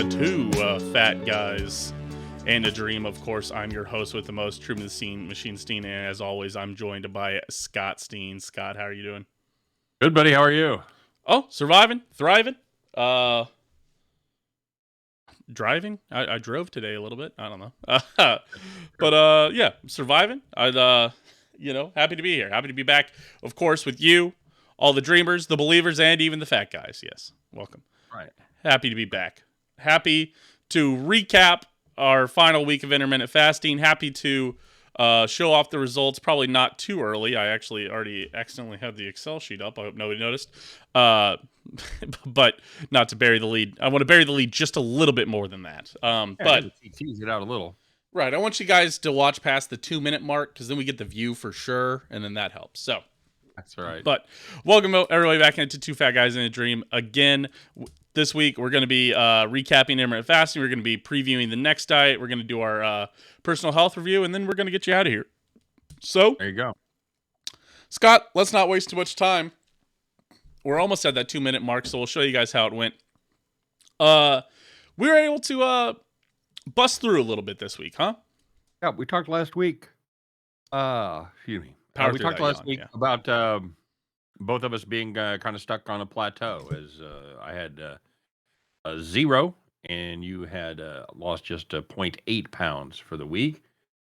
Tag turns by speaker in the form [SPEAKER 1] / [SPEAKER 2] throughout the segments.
[SPEAKER 1] Two Fat Guys and a Dream. Of course, I'm your host with the most, Truman and Machine Steen, and as always, I'm joined by Scott Steen. Scott, how are you doing?
[SPEAKER 2] Good, buddy. How are you?
[SPEAKER 1] Oh, surviving, thriving. Driving. I drove today a little bit. I don't know. But yeah, surviving. Happy to be here. Happy to be back, of course, with you, all the dreamers, the believers, and even the fat guys. Yes, welcome.
[SPEAKER 2] Right.
[SPEAKER 1] Happy to be back. Happy to recap our final week of intermittent fasting. Happy to show off the results. Probably not too early. I actually already accidentally had the Excel sheet up. I hope nobody noticed. But not to bury the lead. I want to bury the lead just a little bit more than that. But
[SPEAKER 2] tease it out a little.
[SPEAKER 1] Right. I want you guys to watch past the 2-minute mark because then we get the view for sure, and then that helps. So
[SPEAKER 2] that's all right.
[SPEAKER 1] But welcome everybody back into Two Fat Guys in a Dream again. This week, we're going to be recapping intermittent fasting. We're going to be previewing the next diet. We're going to do our personal health review, and then we're going to get you out of here. So,
[SPEAKER 2] there you go.
[SPEAKER 1] Scott, let's not waste too much time. We're almost at that 2-minute mark, so we'll show you guys how it went. We were able to bust through a little bit this week, huh?
[SPEAKER 2] Yeah, we talked last week. Excuse me. We talked last week about both of us being kind of stuck on a plateau, as I had a 0 and you had lost just 0.8 pounds for the week.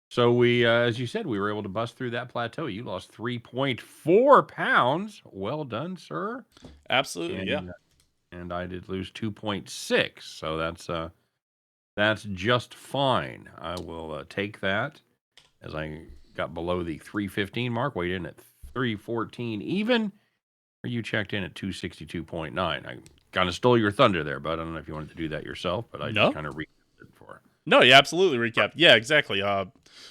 [SPEAKER 2] So we, as you said, we were able to bust through that plateau. You lost 3.4 pounds. Well done, sir.
[SPEAKER 1] Absolutely, yeah.
[SPEAKER 2] And I did lose 2.6. So that's just fine. I will take that as I got below the 315 mark. Weighed in at 314 even. Or you checked in at 262.9. I kind of stole your thunder there, but I don't know if you wanted to do that yourself, but I just kind of recapped it for.
[SPEAKER 1] No, you absolutely recapped. Yeah, exactly.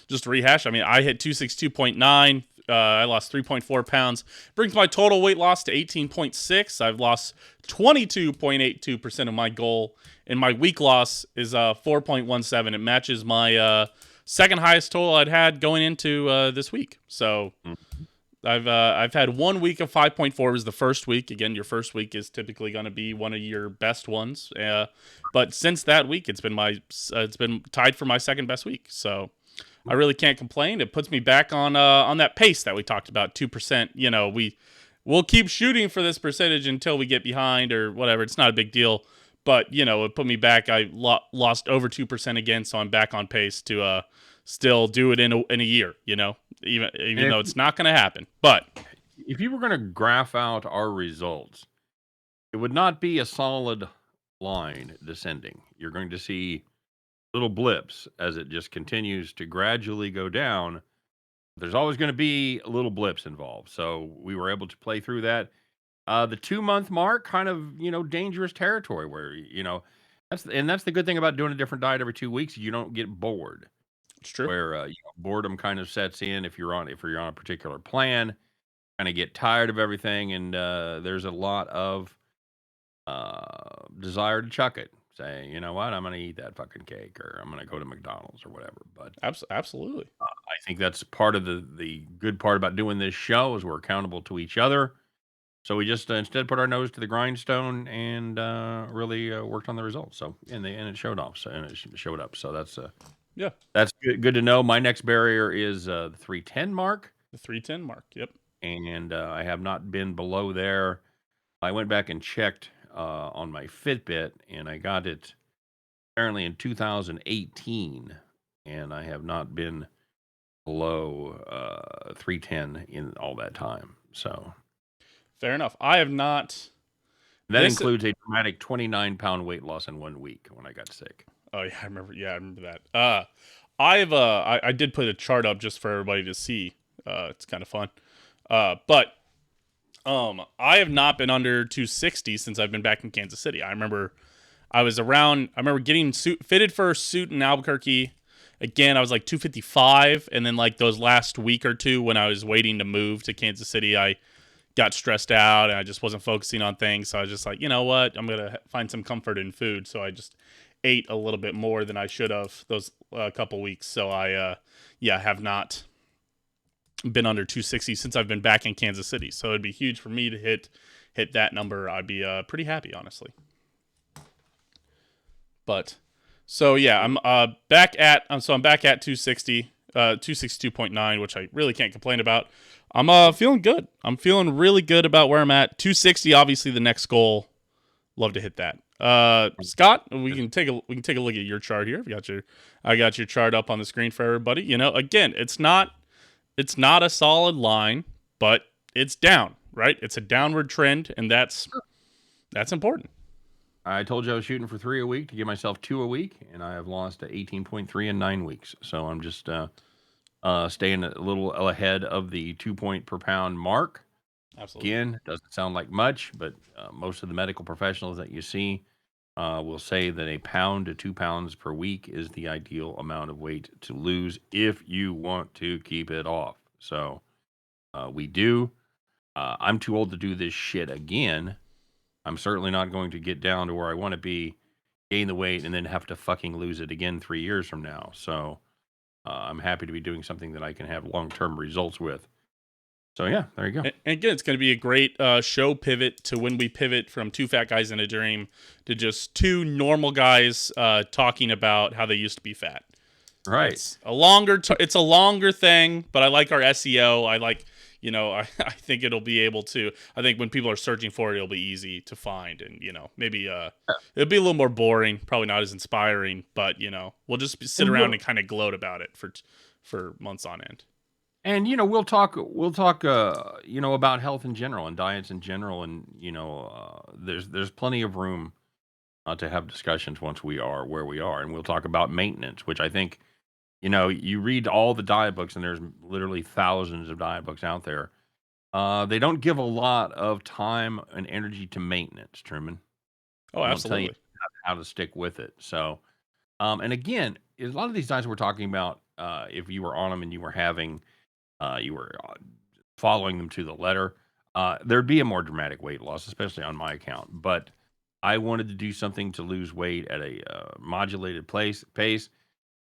[SPEAKER 1] Just to rehash, I mean, I hit 262.9. I lost 3.4 pounds. Brings my total weight loss to 18.6. I've lost 22.82% of my goal, and my week loss is 4.17. It matches my second highest total I'd had going into this week. So I've had 1 week of 5.4 was the first week. Again, your first week is typically going to be one of your best ones. But since that week, it's been tied for my second best week. So I really can't complain. It puts me back on that pace that we talked about, 2%. You know, we'll keep shooting for this percentage until we get behind or whatever. It's not a big deal. But, you know, it put me back. I lost over 2% again, so I'm back on pace to still do it in a year, you know, even though it's not going to happen. But
[SPEAKER 2] if you were going to graph out our results, it would not be a solid line descending. You're going to see little blips as it just continues to gradually go down. There's always going to be little blips involved. So we were able to play through that. The 2-month mark, kind of, dangerous territory where, that's the good thing about doing a different diet every 2 weeks. You don't get bored.
[SPEAKER 1] it's true.
[SPEAKER 2] Where boredom kind of sets in if you're on a particular plan, kind of get tired of everything, and there's a lot of desire to chuck it. Say, you know what, I'm going to eat that fucking cake, or I'm going to go to McDonald's or whatever. But
[SPEAKER 1] absolutely,
[SPEAKER 2] I think that's part of the good part about doing this show is we're accountable to each other. So we just instead put our nose to the grindstone and really worked on the results. So and it showed off. And it showed up. So that's
[SPEAKER 1] yeah,
[SPEAKER 2] that's good to know. My next barrier is the 310 mark.
[SPEAKER 1] The 310 mark. Yep.
[SPEAKER 2] And I have not been below there. I went back and checked on my Fitbit, and I got it apparently in 2018, and I have not been below 310 in all that time. So
[SPEAKER 1] fair enough. I have not.
[SPEAKER 2] That includes a dramatic 29-pound weight loss in 1 week when I got sick.
[SPEAKER 1] Oh yeah, I remember. Yeah, I remember that. I did put a chart up just for everybody to see. It's kind of fun. But I have not been under 260 since I've been back in Kansas City. I remember getting fitted for a suit in Albuquerque. Again, I was like 255, and then like those last week or two when I was waiting to move to Kansas City, I got stressed out and I just wasn't focusing on things. So I was just like, you know what? I'm going to find some comfort in food. So I just ate a little bit more than I should have those couple weeks. So I have not been under 260 since I've been back in Kansas City. So it'd be huge for me to hit that number. I'd be pretty happy, honestly. But so yeah, I'm back at 260, 262.9, which I really can't complain about. I'm feeling good. I'm feeling really good about where I'm at. 260, obviously the next goal. Love to hit that. Scott, we can take a look at your chart here. I got your chart up on the screen for everybody. You know, again, it's not a solid line, but it's down, right? It's a downward trend, and that's important.
[SPEAKER 2] I told you I was shooting for 3 a week to give myself 2 a week, and I have lost to 18.3 in 9 weeks. So I'm just staying a little ahead of the 2 point per pound mark.
[SPEAKER 1] Absolutely.
[SPEAKER 2] Again, doesn't sound like much, but most of the medical professionals that you see will say that a pound to 2 pounds per week is the ideal amount of weight to lose if you want to keep it off. So we do. I'm too old to do this shit again. I'm certainly not going to get down to where I want to be, gain the weight, and then have to fucking lose it again 3 years from now. So I'm happy to be doing something that I can have long-term results with. So yeah, there you go.
[SPEAKER 1] And again, it's going to be a great show pivot to when we pivot from two fat guys in a dream to just two normal guys talking about how they used to be fat.
[SPEAKER 2] Right.
[SPEAKER 1] It's a longer thing, but I like our SEO. I like, I think it'll be able to. I think when people are searching for it, it'll be easy to find, and maybe it'll be a little more boring, probably not as inspiring, but we'll just sit around and kind of gloat about it for months on end.
[SPEAKER 2] And we'll talk about health in general and diets in general, and there's plenty of room to have discussions once we are where we are, and we'll talk about maintenance, which I think you read all the diet books, and there's literally thousands of diet books out there. They don't give a lot of time and energy to maintenance, Truman.
[SPEAKER 1] Oh,
[SPEAKER 2] They don't tell you
[SPEAKER 1] absolutely.
[SPEAKER 2] how to stick with it. So, and again, a lot of these diets we're talking about, if you were on them and you were following them to the letter, there'd be a more dramatic weight loss, especially on my account. But I wanted to do something to lose weight at a modulated pace,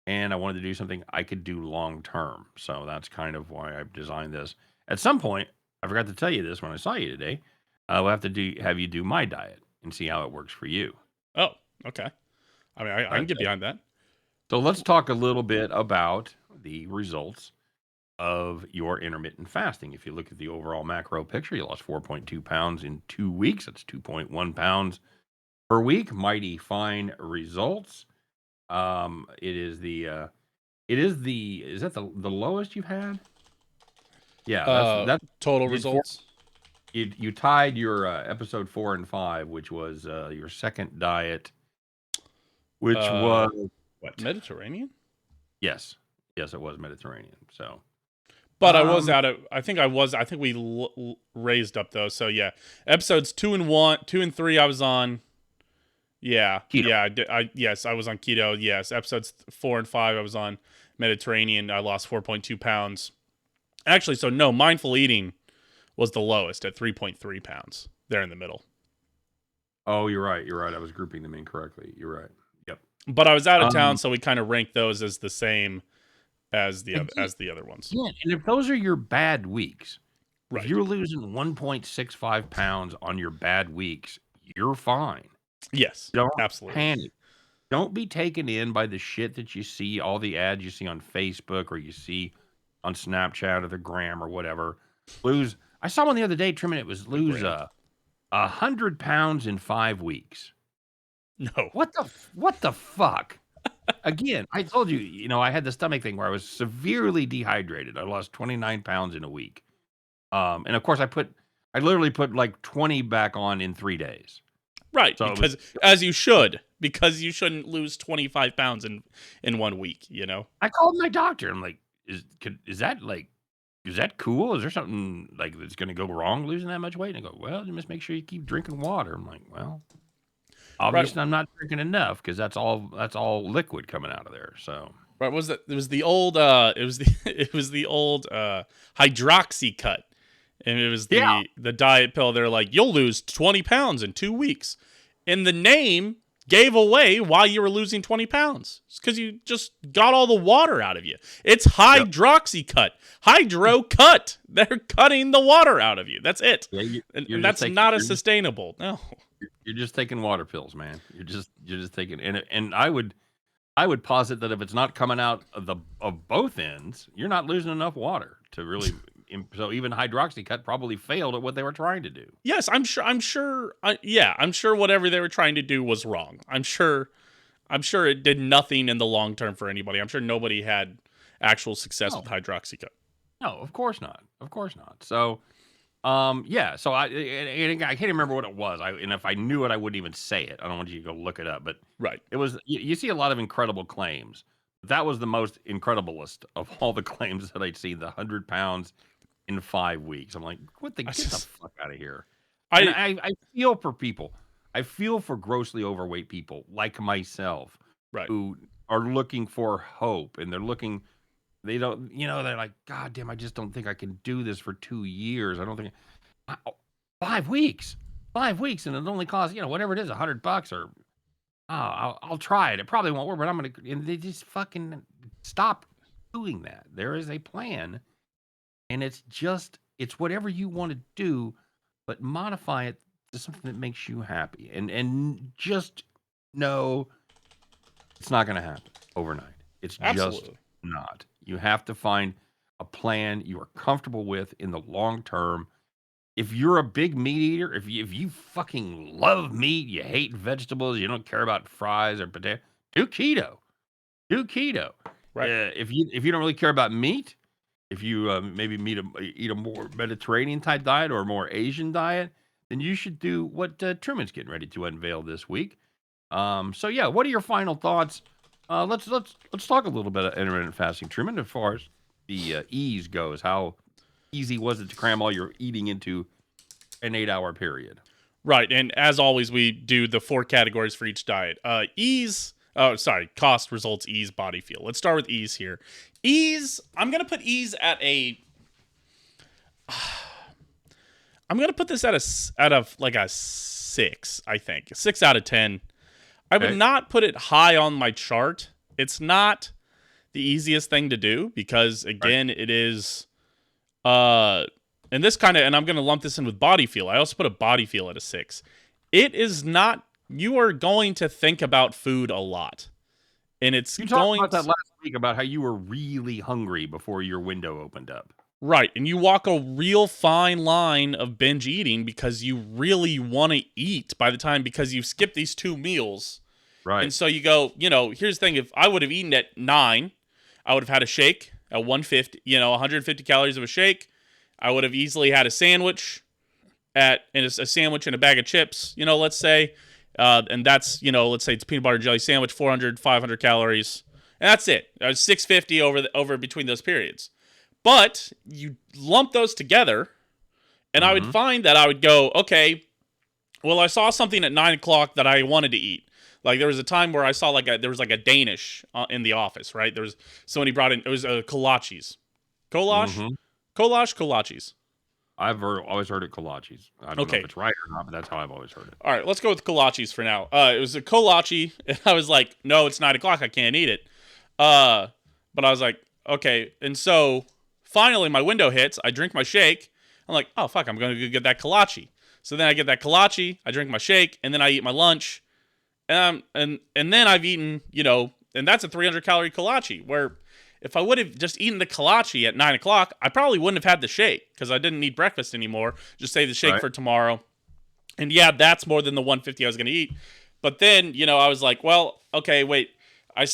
[SPEAKER 2] and I wanted to do something I could do long term. So that's kind of why I've designed this. At some point, I forgot to tell you this when I saw you today. We'll have to have you do my diet and see how it works for you.
[SPEAKER 1] Oh, okay. I mean, I can get
[SPEAKER 2] Okay.
[SPEAKER 1] behind that.
[SPEAKER 2] So let's talk a little bit about the results of your intermittent fasting. If you look at the overall macro picture, you lost 4.2 pounds in 2 weeks. That's 2.1 pounds per week. Mighty fine results. Is that the lowest you've had? Yeah, that's
[SPEAKER 1] Total
[SPEAKER 2] you did four.
[SPEAKER 1] results.
[SPEAKER 2] You tied your episode 4 and 5, which was your second diet, which was what?
[SPEAKER 1] Mediterranean.
[SPEAKER 2] Yes, yes, it was Mediterranean. So,
[SPEAKER 1] But I was
[SPEAKER 2] um,
[SPEAKER 1] out of. I think I was. I think we raised up those. So yeah, episodes 2 and 3, I was on. Yeah,
[SPEAKER 2] keto.
[SPEAKER 1] yeah. Yes, I was on keto. Yes, episodes 4 and 5, I was on Mediterranean. I lost 4.2 pounds. Actually, so no, mindful eating was the lowest at 3.3 pounds. There in the middle.
[SPEAKER 2] Oh, you're right. You're right. I was grouping them incorrectly. You're right. Yep.
[SPEAKER 1] But I was out of town,
[SPEAKER 2] Um,
[SPEAKER 1] so we kind of ranked those as the same as
[SPEAKER 2] again,
[SPEAKER 1] the other ones.
[SPEAKER 2] yeah, and if those are your bad weeks, if
[SPEAKER 1] Right.
[SPEAKER 2] you're losing 1.65 pounds on your bad weeks, you're fine.
[SPEAKER 1] Yes.
[SPEAKER 2] Don't
[SPEAKER 1] Absolutely.
[SPEAKER 2] panic. Don't be taken in by the shit that you see, all the ads you see on Facebook or you see on Snapchat or the Gram or whatever. I saw one the other day, Truman. It was
[SPEAKER 1] The
[SPEAKER 2] lose
[SPEAKER 1] gram.
[SPEAKER 2] 100 pounds in 5 weeks.
[SPEAKER 1] No.
[SPEAKER 2] What the fuck? Again, I told you, I had the stomach thing where I was severely dehydrated. I lost 29 pounds in a week. And of course I literally put like 20 back on in 3 days.
[SPEAKER 1] Right,
[SPEAKER 2] So
[SPEAKER 1] because as you should, because you shouldn't lose 25 pounds in 1 week,
[SPEAKER 2] I called my doctor. I'm like, is that cool? Is there something like that's going to go wrong losing that much weight? And I go, well, you must make sure you keep drinking water. I'm like, well,
[SPEAKER 1] Right.
[SPEAKER 2] obviously I'm not drinking enough because that's all liquid coming out of there. So
[SPEAKER 1] Right, was that it was the old it was the old hydroxy cut. And it was
[SPEAKER 2] yeah,
[SPEAKER 1] the diet pill. They're like, you'll lose 20 pounds in 2 weeks. And the name gave away why you were losing 20 pounds. It's because you just got all the water out of you. It's
[SPEAKER 2] yep.
[SPEAKER 1] hydroxy cut. Hydro cut. They're cutting the water out of you. That's it.
[SPEAKER 2] Yeah,
[SPEAKER 1] And
[SPEAKER 2] you're just
[SPEAKER 1] that's
[SPEAKER 2] taking
[SPEAKER 1] not a sustainable. No.
[SPEAKER 2] You're just taking water pills, man. You're just taking and I would posit that if it's not coming out of both ends, you're not losing enough water to really. So even hydroxycut probably failed at what they were trying to do.
[SPEAKER 1] Yes, I'm sure whatever they were trying to do was wrong. I'm sure it did nothing in the long term for anybody. I'm sure nobody had actual success
[SPEAKER 2] No,
[SPEAKER 1] with hydroxycut.
[SPEAKER 2] no, of course not. Of course not. So, yeah. So and I can't remember what it was. And if I knew it, I wouldn't even say it. I don't want you to go look it up. But
[SPEAKER 1] Right.
[SPEAKER 2] it was. You see a lot of incredible claims. That was the most incrediblest of all the claims that I'd seen. The 100 pounds in 5 weeks. I'm like,
[SPEAKER 1] I
[SPEAKER 2] get the
[SPEAKER 1] just
[SPEAKER 2] fuck out of here. And
[SPEAKER 1] I
[SPEAKER 2] I feel for people. I feel for grossly overweight people like myself
[SPEAKER 1] right.
[SPEAKER 2] who are looking for hope and they don't, they're like, God damn, I just don't think I can do this for 2 years. I don't think I- oh, 5 weeks, 5 weeks. And it only costs, whatever it is, $100 or, I'll try it. It probably won't work, but and they just fucking stop doing that. There is a plan and it's whatever you want to do, but modify it to something that makes you happy. And just know it's not going to happen overnight. It's just
[SPEAKER 1] Absolutely.
[SPEAKER 2] not. You have to find a plan you are comfortable with in the long term. If you're a big meat eater, if you fucking love meat, you hate vegetables, you don't care about fries or potato, do keto. Do keto.
[SPEAKER 1] Right.
[SPEAKER 2] If you don't really care about meat, if you maybe eat a more Mediterranean type diet or a more Asian diet, then you should do what Truman's getting ready to unveil this week. So yeah, what are your final thoughts? Let's talk a little bit of intermittent fasting, Truman, as far as the ease goes. How easy was it to cram all your eating into an 8-hour period?
[SPEAKER 1] Right. And as always, we do the 4 categories for each diet. Ease. Oh, sorry. Cost, results, ease, body feel. Let's start with ease here. Ease. I'm gonna put ease at a. I'm gonna put this at a like a 6. I think 6 out of 10. I would
[SPEAKER 2] Okay.
[SPEAKER 1] not put it high on my chart. It's not the easiest thing to do because
[SPEAKER 2] Right.
[SPEAKER 1] again, it is uh and this kind of and I'm going to lump this in with body feel. I also put a body feel at a 6. It is not you are going to think about food a lot. And it's
[SPEAKER 2] You talked
[SPEAKER 1] going
[SPEAKER 2] about that
[SPEAKER 1] to,
[SPEAKER 2] last week about how you were really hungry before your window opened up.
[SPEAKER 1] right, and you walk a real fine line of binge eating because you really want to eat by the time because you've skipped these 2 meals. And
[SPEAKER 2] Right.
[SPEAKER 1] so you go, here's the thing. If I would have eaten at 9, I would have had a shake at 150, 150 calories of a shake. I would have easily had a sandwich and a sandwich and a bag of chips, let's say. And that's, let's say it's peanut butter and jelly sandwich, 400, 500 calories. And that's it. 650 over between those periods. But you lump those together, and I would
[SPEAKER 2] Mm-hmm.
[SPEAKER 1] find that I would go, okay, well, I saw something at 9 o'clock that I wanted to eat. Like there was a time where I saw there was like a Danish in the office, right? There was somebody brought in it was kolaches, kolash,
[SPEAKER 2] Mm-hmm.
[SPEAKER 1] kolaches.
[SPEAKER 2] Always heard it kolaches. I don't know if
[SPEAKER 1] Okay,
[SPEAKER 2] it's right or not, but that's how I've always heard it.
[SPEAKER 1] all right, let's go with kolaches for now. It was a kolache, and I was like, no, it's 9 o'clock, I can't eat it. But I was like, okay, and so finally my window hits. I drink my shake. I'm like, oh fuck, I'm gonna go get that kolache. So then I get that kolache, I drink my shake, and then I eat my lunch. And then I've eaten, and that's a 300 calorie kolache. Where if I would have just eaten the kolache at 9 o'clock, I probably wouldn't have had the shake because I didn't need breakfast anymore. Just save the shake
[SPEAKER 2] Right.
[SPEAKER 1] for tomorrow. And yeah, that's more than the 150 I was going to eat. But then, I was like, well, okay, wait. I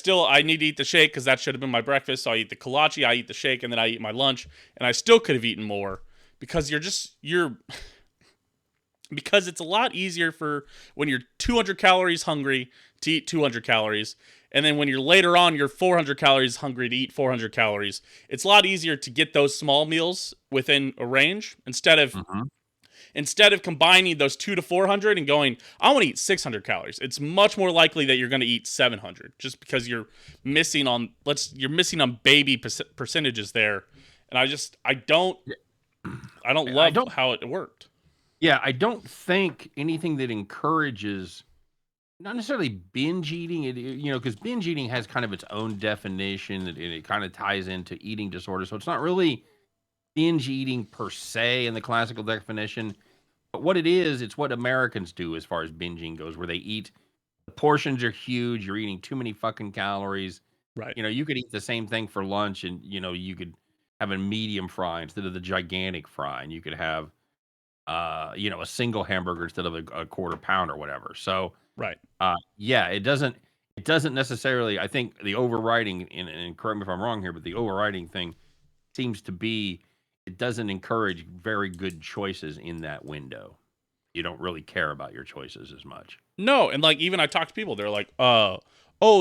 [SPEAKER 1] need to eat the shake because that should have been my breakfast. So I eat the kolache, I eat the shake, and then I eat my lunch. And I still could have eaten more because because it's a lot easier for when you're 200 calories hungry to eat 200 calories. And then when you're later on, you're 400 calories hungry to eat 400 calories. It's a lot easier to get those small meals within a range
[SPEAKER 2] Mm-hmm.
[SPEAKER 1] instead of combining those 2 to 400 and going, I want to eat 600 calories. It's much more likely that you're going to eat 700 just because you're missing on baby percentages there. And I don't
[SPEAKER 2] I
[SPEAKER 1] love
[SPEAKER 2] don't.
[SPEAKER 1] how it worked.
[SPEAKER 2] Yeah, I don't think anything that encourages not necessarily binge eating. Because binge eating has kind of its own definition, and it kind of ties into eating disorder. So it's not really binge eating per se in the classical definition. But what it is, it's what Americans do as far as binging goes, where they eat. The portions are huge. You're eating too many fucking calories.
[SPEAKER 1] Right.
[SPEAKER 2] You could eat the same thing for lunch, and you could have a medium fry instead of the gigantic fry, and you could have a single hamburger instead of a quarter pound or whatever. So
[SPEAKER 1] Right.
[SPEAKER 2] yeah, it doesn't necessarily. I think the overriding, and correct me if I'm wrong here, but the overriding thing seems to be it doesn't encourage very good choices in that window. You don't really care about your choices as much.
[SPEAKER 1] No, and like even I talk to people, they're like, oh,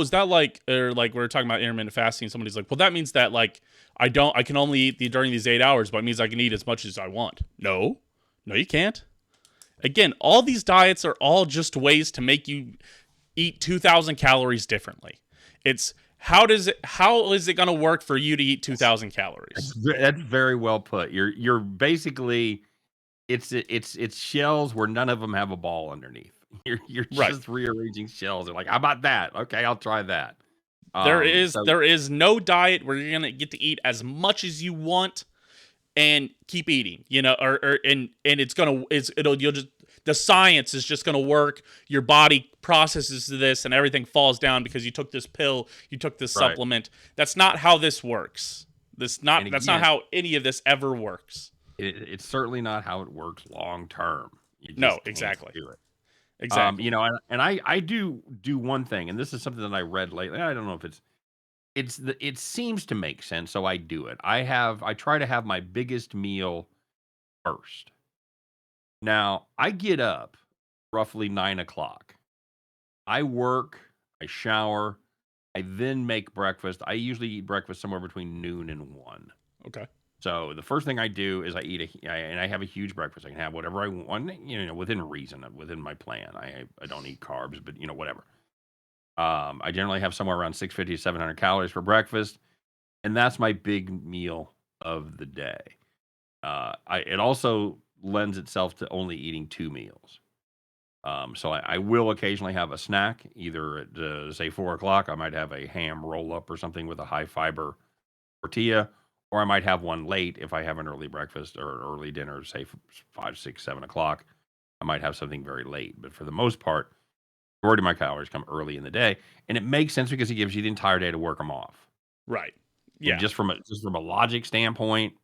[SPEAKER 1] is that like, or like we are talking about intermittent fasting? Somebody's like, well, that means that like I can only eat during these 8 hours, but it means I can eat as much as I want. No, no, you can't. Again, all these diets are all just ways to make you eat 2,000 calories differently. It's how is it going to work for you to eat 2,000 calories?
[SPEAKER 2] That's very well put. You're basically it's shells where none of them have a ball underneath. You're
[SPEAKER 1] Right.
[SPEAKER 2] just rearranging shells. They're like, how about that? Okay, I'll try that.
[SPEAKER 1] There is
[SPEAKER 2] So
[SPEAKER 1] there is no diet where you're going to get to eat as much as you want and keep eating, and you'll just, the science is just going to work. Your body processes this and everything falls down because you took this pill, you took this
[SPEAKER 2] right,
[SPEAKER 1] supplement. That's not how this works.
[SPEAKER 2] and
[SPEAKER 1] That's not
[SPEAKER 2] again,
[SPEAKER 1] how any of this ever works.
[SPEAKER 2] it's certainly not how it works long term. You
[SPEAKER 1] No,
[SPEAKER 2] just can't
[SPEAKER 1] exactly.
[SPEAKER 2] do it.
[SPEAKER 1] Exactly.
[SPEAKER 2] And I do one thing, and this is something that I read lately. I don't know if it seems to make sense, so I do it. I try to have my biggest meal first. Now, I get up roughly 9 o'clock. I work, I shower, I then make breakfast. I usually eat breakfast somewhere between noon and 1.
[SPEAKER 1] Okay.
[SPEAKER 2] So the first thing I do is and I have a huge breakfast. I can have whatever I want, within reason, within my plan. I don't eat carbs, but whatever. I generally have somewhere around 650 to 700 calories for breakfast, and that's my big meal of the day. It also lends itself to only eating 2 meals. So I will occasionally have a snack, either at say 4 o'clock. I might have a ham roll up or something with a high fiber tortilla, or I might have one late if I have an early breakfast or early dinner, say 5, 6, 7 o'clock. I might have something very late, but for the most part, majority of my calories come early in the day, and it makes sense because it gives you the entire day to work them off.
[SPEAKER 1] Right.
[SPEAKER 2] And
[SPEAKER 1] Yeah.
[SPEAKER 2] just from a logic standpoint,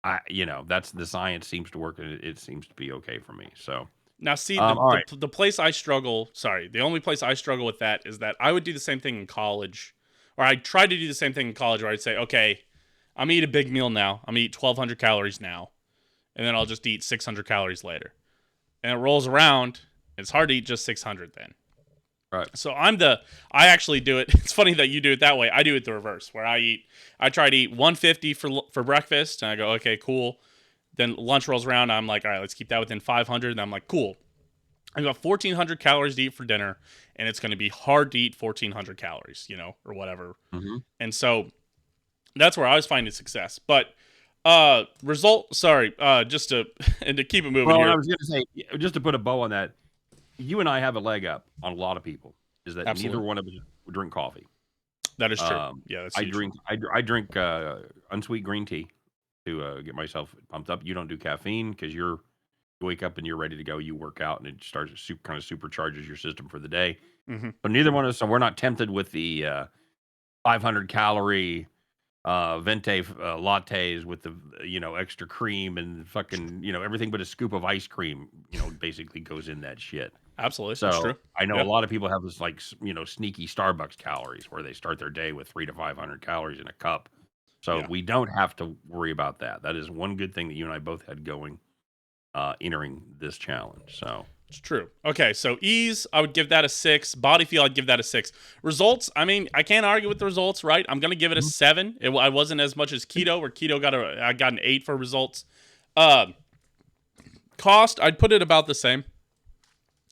[SPEAKER 2] that's the science seems to work, and it seems to be okay for me. So,
[SPEAKER 1] Now, see,
[SPEAKER 2] all right,
[SPEAKER 1] the place I struggle, sorry, the only place I struggle with that is that I would do the same thing in college, or I tried to do the same thing in college where I'd say, okay, I'm gonna eat a big meal now. I'm gonna eat 1,200 calories now, and then I'll just eat 600 calories later. And it rolls around, it's hard to eat just 600 then.
[SPEAKER 2] right,
[SPEAKER 1] So I actually do it. It's funny that you do it that way. I do it the reverse, where I try to eat 150 for breakfast, and I go, okay, cool. Then lunch rolls around, I'm like, all right, let's keep that within 500. And I'm like, cool. I've got 1,400 calories to eat for dinner, and it's going to be hard to eat 1,400 calories, or whatever.
[SPEAKER 2] hmm
[SPEAKER 1] And so that's where I was finding success. But just to and to keep it moving
[SPEAKER 2] Well, I
[SPEAKER 1] here.
[SPEAKER 2] was going to say, just to put a bow on that, you and I have a leg up on a lot of people. Is that neither
[SPEAKER 1] Absolutely,
[SPEAKER 2] one of us drink coffee?
[SPEAKER 1] that is true.
[SPEAKER 2] Um,
[SPEAKER 1] Yeah, that's
[SPEAKER 2] I
[SPEAKER 1] huge.
[SPEAKER 2] drink I drink unsweet green tea to get myself pumped up. You don't do caffeine because you wake up and you're ready to go. You work out and it starts kind of supercharges your system for the day.
[SPEAKER 1] Hmm.
[SPEAKER 2] So neither one of us, so we're not tempted with the 500 calorie venti lattes with the extra cream and fucking everything but a scoop of ice cream. Basically goes in that shit.
[SPEAKER 1] Absolutely, that's true.
[SPEAKER 2] So I know a
[SPEAKER 1] Yeah,
[SPEAKER 2] lot of people have this like sneaky Starbucks calories where they start their day with 3 to 500 calories in a cup. So
[SPEAKER 1] yeah,
[SPEAKER 2] we don't have to worry about that. That is one good thing that you and I both had going entering this challenge. So
[SPEAKER 1] it's true. Okay, so ease, I would give that a 6. Body feel, I'd give that a 6. Results, I mean, I can't argue with the results, right? I'm gonna give it a
[SPEAKER 2] Mhm.
[SPEAKER 1] 7. I wasn't as much as keto, where keto I got an 8 for results. Uh, Cost, I'd put it about the same.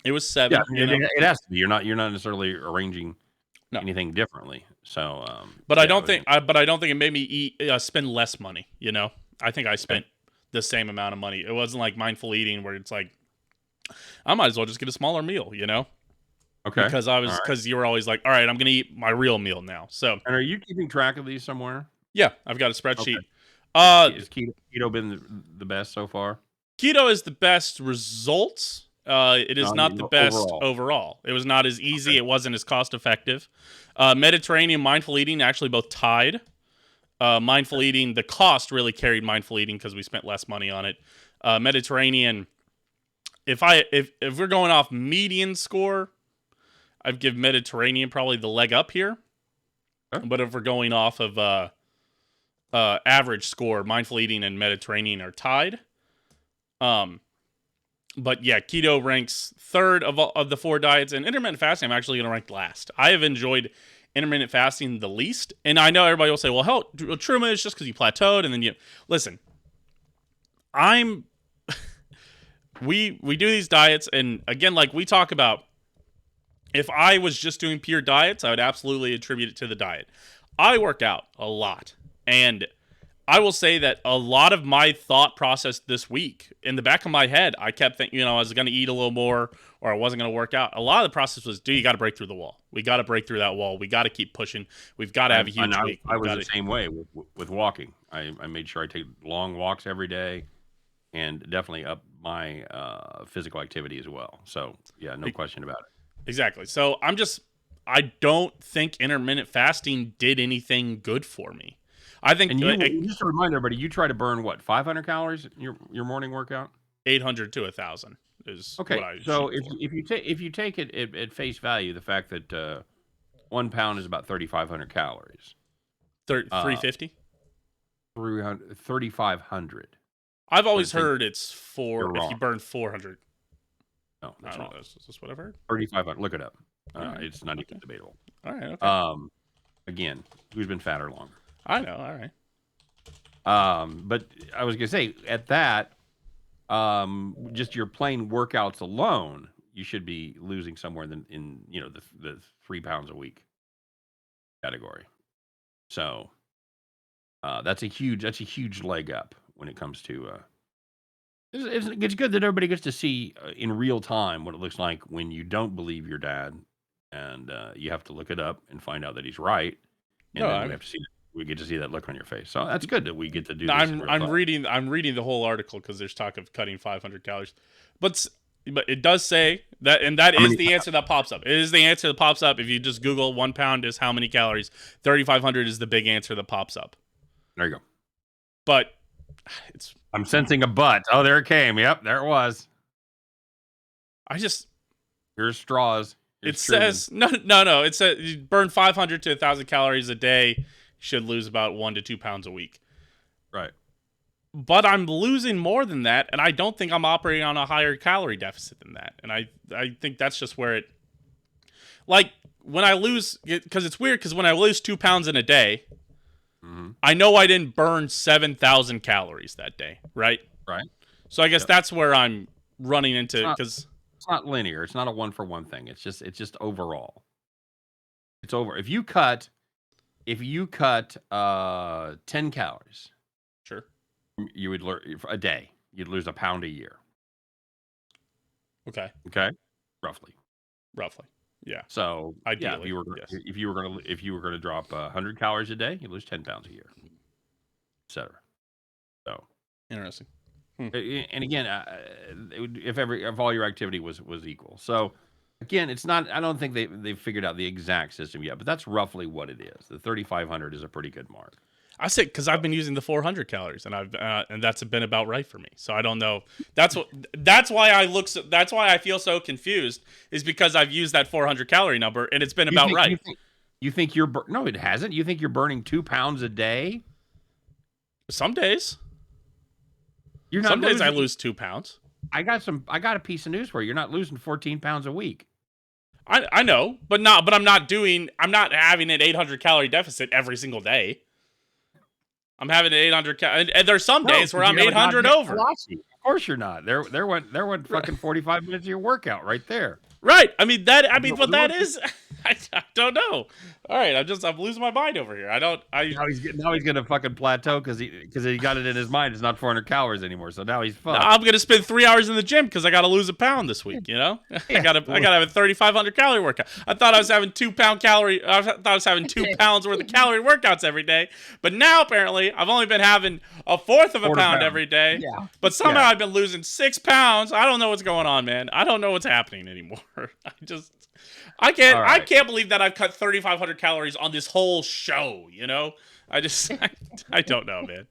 [SPEAKER 1] It was
[SPEAKER 2] Yeah,
[SPEAKER 1] 7,
[SPEAKER 2] it has to be. You're not necessarily arranging
[SPEAKER 1] No,
[SPEAKER 2] anything differently. So
[SPEAKER 1] but I
[SPEAKER 2] yeah,
[SPEAKER 1] don't think it made me spend less money. I think I
[SPEAKER 2] okay,
[SPEAKER 1] spent the same amount of money. It wasn't like mindful eating where it's like I might as well just get a smaller meal.
[SPEAKER 2] okay, all right.
[SPEAKER 1] Because you were always like, all right, I'm gonna eat my real meal now. So
[SPEAKER 2] And are you keeping track of these somewhere?
[SPEAKER 1] yeah, I've got a
[SPEAKER 2] Okay.
[SPEAKER 1] spreadsheet.
[SPEAKER 2] Is,
[SPEAKER 1] Uh,
[SPEAKER 2] is keto been the best so far?
[SPEAKER 1] Keto is the best results. It is not the best overall. It was not as easy. Okay. It wasn't as cost effective. Mediterranean, mindful eating actually both tied. Mindful eating, the cost really carried mindful eating because we spent less money on it. Mediterranean, if we're going off median score, I'd give Mediterranean probably the leg up here. Okay. But if we're going off of average score, mindful eating and Mediterranean are tied. But yeah, keto ranks third of the 4 diets, and intermittent fasting I'm actually going to rank last. I have enjoyed intermittent fasting the least, and I know everybody will say, well, hell, Truman, it's just because you plateaued, and then you... Listen, we do these diets, and again, like we talk about, if I was just doing pure diets, I would absolutely attribute it to the diet. I work out a lot, and I will say that a lot of my thought process this week, in the back of my head, I kept thinking, I was going to eat a little more or I wasn't going to work out. A lot of the process was, dude, you got to break through the wall. We got to break through that wall. We got to keep pushing. We've got to have a huge week.
[SPEAKER 2] I was the same way with walking. I made sure I take long walks every day and definitely up my physical activity as well. So, yeah, no question about it.
[SPEAKER 1] Exactly. So I don't think intermittent fasting did anything good for me. I think,
[SPEAKER 2] and just to remind everybody, you try to burn what, 500 calories in your morning workout?
[SPEAKER 1] 800 to 1,000 is
[SPEAKER 2] okay.
[SPEAKER 1] What I
[SPEAKER 2] so if you take it at face value, the fact that 1 pound is about 3,500 calories,
[SPEAKER 1] 350,
[SPEAKER 2] 3,500.
[SPEAKER 1] I've always heard it's if you burn 400.
[SPEAKER 2] No, that's wrong.
[SPEAKER 1] Is this what I've heard?
[SPEAKER 2] 3,500. Look it up.
[SPEAKER 1] Right.
[SPEAKER 2] It's not even debatable.
[SPEAKER 1] All right. Okay.
[SPEAKER 2] Again, who's been fatter longer?
[SPEAKER 1] I know. All right.
[SPEAKER 2] But I was gonna say at that, just your plain workouts alone, you should be losing somewhere in the 3 pounds a week category. So that's a huge leg up when it comes to. It's good that everybody gets to see in real time what it looks like when you don't believe your dad, and you have to look it up and find out that he's right, and then we have to see. We get to see that look on your face, so that's good that we get to do.
[SPEAKER 1] I'm reading the whole article because there's talk of cutting 500 calories, but it does say that, and that is the answer that pops up. It is the answer that pops up if you just Google 1 pound is how many calories. 3,500 is the big answer that pops up.
[SPEAKER 2] There you go.
[SPEAKER 1] But
[SPEAKER 2] I'm sensing a but. Oh, there it came. Yep, there it was. Here's straws.
[SPEAKER 1] It says no. It says you burn 500 to 1,000 calories a day. Should lose about 1 to 2 pounds a week.
[SPEAKER 2] Right.
[SPEAKER 1] But I'm losing more than that, and I don't think I'm operating on a higher calorie deficit than that. And I think that's just where it... Like, when I lose... Because it's weird, because when I lose 2 pounds in a day, I know I didn't burn 7,000 calories that day, right?
[SPEAKER 2] Right.
[SPEAKER 1] So I guess that's where I'm running into... because
[SPEAKER 2] it's not linear. It's not a 1-for-1 thing. It's just overall. It's over. If you cut 10 calories,
[SPEAKER 1] sure,
[SPEAKER 2] you would learn a day. You'd lose a pound a year.
[SPEAKER 1] Okay.
[SPEAKER 2] Roughly.
[SPEAKER 1] Yeah.
[SPEAKER 2] So
[SPEAKER 1] ideally,
[SPEAKER 2] if you were gonna drop 100 calories a day, you lose 10 pounds a year, etc. So
[SPEAKER 1] interesting.
[SPEAKER 2] And again, if all your activity was equal. So again, it's not. I don't think they've figured out the exact system yet, but that's roughly what it is. The 3,500 is a pretty good mark.
[SPEAKER 1] I say because I've been using the 400 calories, and and that's been about right for me. So I don't know. That's why I feel so confused, is because I've used that 400 calorie number, and it's been about right.
[SPEAKER 2] You think no, it hasn't. You think you're burning 2 pounds a day?
[SPEAKER 1] Some days.
[SPEAKER 2] Some
[SPEAKER 1] days I lose 2 pounds.
[SPEAKER 2] I got a piece of news for you. You're not losing 14 pounds a week.
[SPEAKER 1] I know, but I'm not having an 800 calorie deficit every single day. I'm having an 800 and there's some days where I'm 800 over.
[SPEAKER 2] Of course you're not. There went fucking 45 minutes of your workout right there.
[SPEAKER 1] Right. I mean, what that is, I don't know. All right, I'm losing my mind over here.
[SPEAKER 2] Now he's gonna fucking plateau because he got it in his mind. It's not 400 calories anymore. So now he's fucked.
[SPEAKER 1] I'm gonna spend 3 hours in the gym because I got to lose a pound this week. You know, I gotta have a 3,500 calorie workout. I thought I was having 2 pound calorie. I thought I was having 2 pounds worth of calorie workouts every day, but now apparently I've only been having a fourth of a pound every day.
[SPEAKER 2] Yeah.
[SPEAKER 1] But somehow I've been losing 6 pounds. I don't know what's going on, man. I don't know what's happening anymore. I can't believe that I've cut 3,500 calories on this whole show. You know, I don't know, man.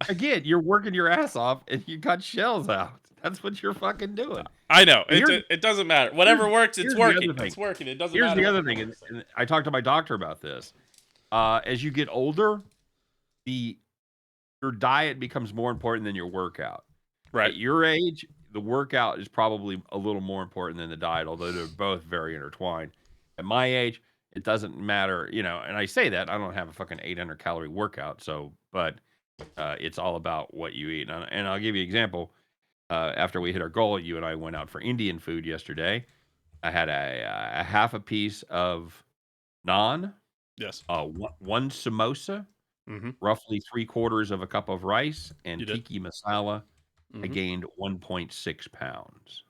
[SPEAKER 2] Again, you're working your ass off and you got shells out. That's what you're fucking doing.
[SPEAKER 1] I know. It doesn't matter. Whatever works, it's working. It's working. It doesn't matter.
[SPEAKER 2] Here's the other thing. And I talked to my doctor about this. As you get older, your diet becomes more important than your workout.
[SPEAKER 1] Right.
[SPEAKER 2] At your age, the workout is probably a little more important than the diet, although they're both very intertwined. At my age, it doesn't matter, you know, and I say that I don't have a fucking 800 calorie workout. But it's all about what you eat. And I'll give you an example. After we hit our goal, you and I went out for Indian food yesterday. I had a half a piece of naan.
[SPEAKER 1] Yes.
[SPEAKER 2] One samosa, roughly 3/4 of a cup of rice, and tiki masala. I gained 1.6 pounds.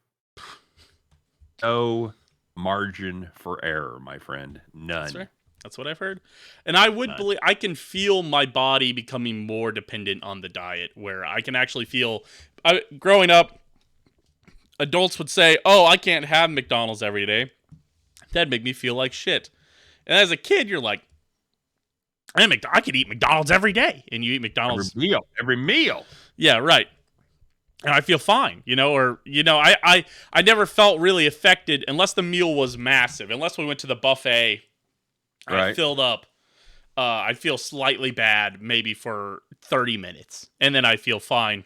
[SPEAKER 2] No margin for error, my friend. None.
[SPEAKER 1] That's right. That's what I've heard. And I would believe I can feel my body becoming more dependent on the diet, where I can actually feel. Growing up, adults would say, "Oh, I can't have McDonald's every day." That'd make me feel like shit. And as a kid, you're like, I could eat McDonald's every day, and you eat McDonald's
[SPEAKER 2] every meal.
[SPEAKER 1] Yeah, right. And I feel fine, you know, or, you know, I never felt really affected unless the meal was massive, unless we went to the buffet.
[SPEAKER 2] Right.
[SPEAKER 1] I filled up. I feel slightly bad maybe for 30 minutes, and then I feel fine.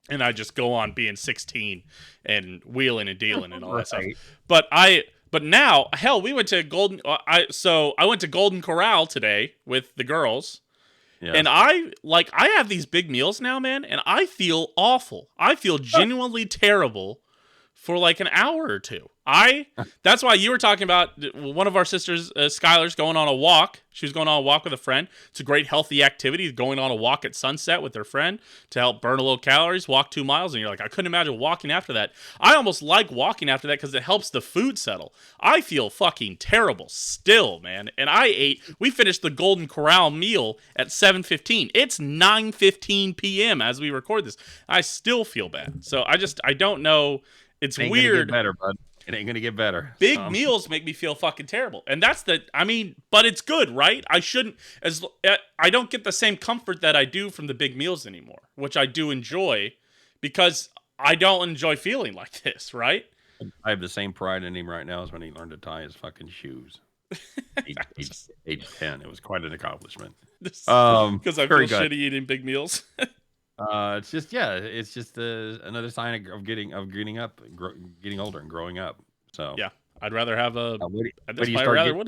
[SPEAKER 1] And I just go on being 16 and wheeling and dealing and all that stuff. But now, hell, we went to I went to Golden Corral today with the girls. Yes. And I have these big meals now, man, and I feel awful. I feel genuinely terrible for like an hour or two. That's why you were talking about one of our sisters, Skylar's going on a walk. She was going on a walk with a friend. It's a great healthy activity, going on a walk at sunset with her friend to help burn a little calories, walk 2 miles. And you're like, I couldn't imagine walking after that. I almost like walking after that because it helps the food settle. I feel fucking terrible still, man. And we finished the Golden Corral meal at 7:15. It's 9:15 p.m. as we record this. I still feel bad. So I don't know. It's weird.
[SPEAKER 2] Gonna get better, bud. It ain't gonna get better.
[SPEAKER 1] Big meals make me feel fucking terrible, and but it's good, right? I don't get the same comfort that I do from the big meals anymore, which I do enjoy, because I don't enjoy feeling like this, right?
[SPEAKER 2] I have the same pride in him right now as when he learned to tie his fucking shoes. Age 10, it was quite an accomplishment.
[SPEAKER 1] Because I feel shitty eating big meals.
[SPEAKER 2] It's just another sign of getting up, getting older, and growing up. So
[SPEAKER 1] yeah, I'd rather have would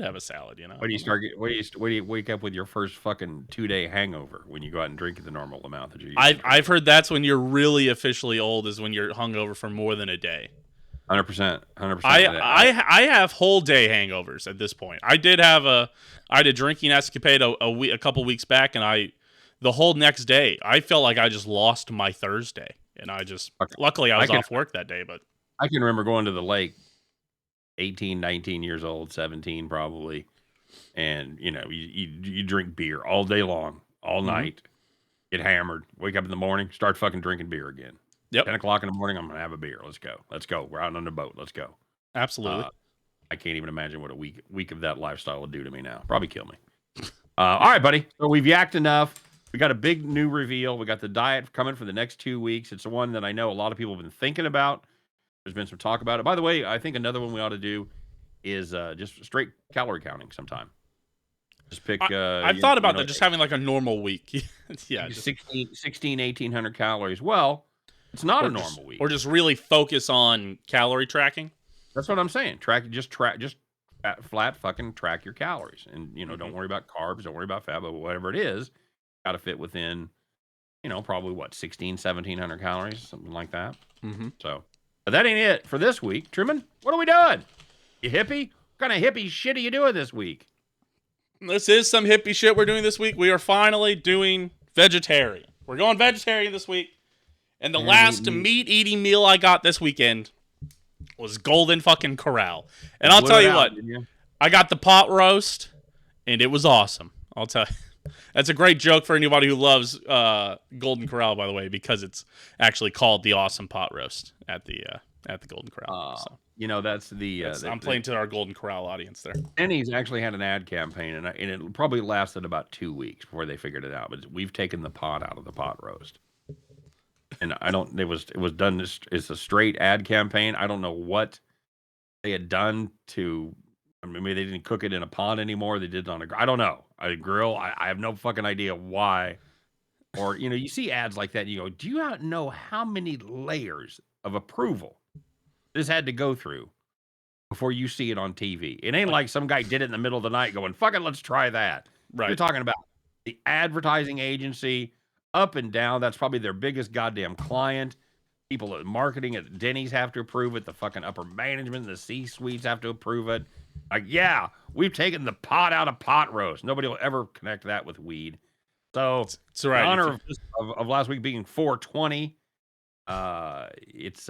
[SPEAKER 1] have a salad. You know,
[SPEAKER 2] when do you wake up with your first fucking 2-day hangover when you go out and drink the normal amount that you used to?
[SPEAKER 1] I've heard that's when you're really officially old, is when you're hungover for more than a day.
[SPEAKER 2] 100%.
[SPEAKER 1] I have whole day hangovers at this point. I had a drinking escapade a couple weeks back, and the whole next day, I felt like I just lost my Thursday. And luckily I was off work that day, but
[SPEAKER 2] I can remember going to the lake 18, 19 years old, 17 probably. And, you know, you drink beer all day long, all night, get hammered, wake up in the morning, start fucking drinking beer again.
[SPEAKER 1] Yep.
[SPEAKER 2] 10 o'clock in the morning, I'm going to have a beer. Let's go. We're out on the boat. Let's go.
[SPEAKER 1] Absolutely.
[SPEAKER 2] I can't even imagine what a week of that lifestyle would do to me now. Probably kill me. All right, buddy. So we've yacked enough. We got a big new reveal. We got the diet coming for the next 2 weeks. It's the one that I know a lot of people have been thinking about. There's been some talk about it. By the way, I think another one we ought to do is just straight calorie counting sometime. Just pick.
[SPEAKER 1] I've thought about that, just having like a normal week. Yeah.
[SPEAKER 2] 1,800 calories. Well, it's not a normal week.
[SPEAKER 1] Or just really focus on calorie tracking.
[SPEAKER 2] That's what I'm saying. Just flat fucking track your calories. And, don't worry about carbs. Don't worry about fat, but whatever it is, got to fit within, probably 1,700 calories, something like that. So, but that ain't it for this week. Truman, what are we doing? You hippie? What kind of hippie shit are you doing this week?
[SPEAKER 1] This is some hippie shit we're doing this week. We are finally doing vegetarian. We're going vegetarian this week. And the last meat eating meal I got this weekend was Golden fucking Corral. And I'll tell you what, I got the pot roast, and it was awesome. I'll tell you. That's a great joke for anybody who loves Golden Corral, by the way, because it's actually called the awesome pot roast at the Golden Corral. So.
[SPEAKER 2] You know, that's the...
[SPEAKER 1] I'm playing to our Golden Corral audience there.
[SPEAKER 2] Denny's actually had an ad campaign, and it probably lasted about 2 weeks before they figured it out. But we've taken the pot out of the pot roast. And I don't... It was done... It's a straight ad campaign. I don't know what they had done to... I mean, maybe they didn't cook it in a pot anymore. They did it on a... I don't know. A grill. I have no fucking idea why. Or, you know, you see ads like that, and you go, do you know how many layers of approval this had to go through before you see it on TV? It ain't like some guy did it in the middle of the night going, fuck it, let's try that.
[SPEAKER 1] Right.
[SPEAKER 2] You're talking about the advertising agency up and down. That's probably their biggest goddamn client. People at marketing at Denny's have to approve it. The fucking upper management, the C-suites have to approve it. Like, yeah, we've taken the pot out of pot roast. Nobody will ever connect that with weed. So,
[SPEAKER 1] it's right.
[SPEAKER 2] In honor of last week being 420, it's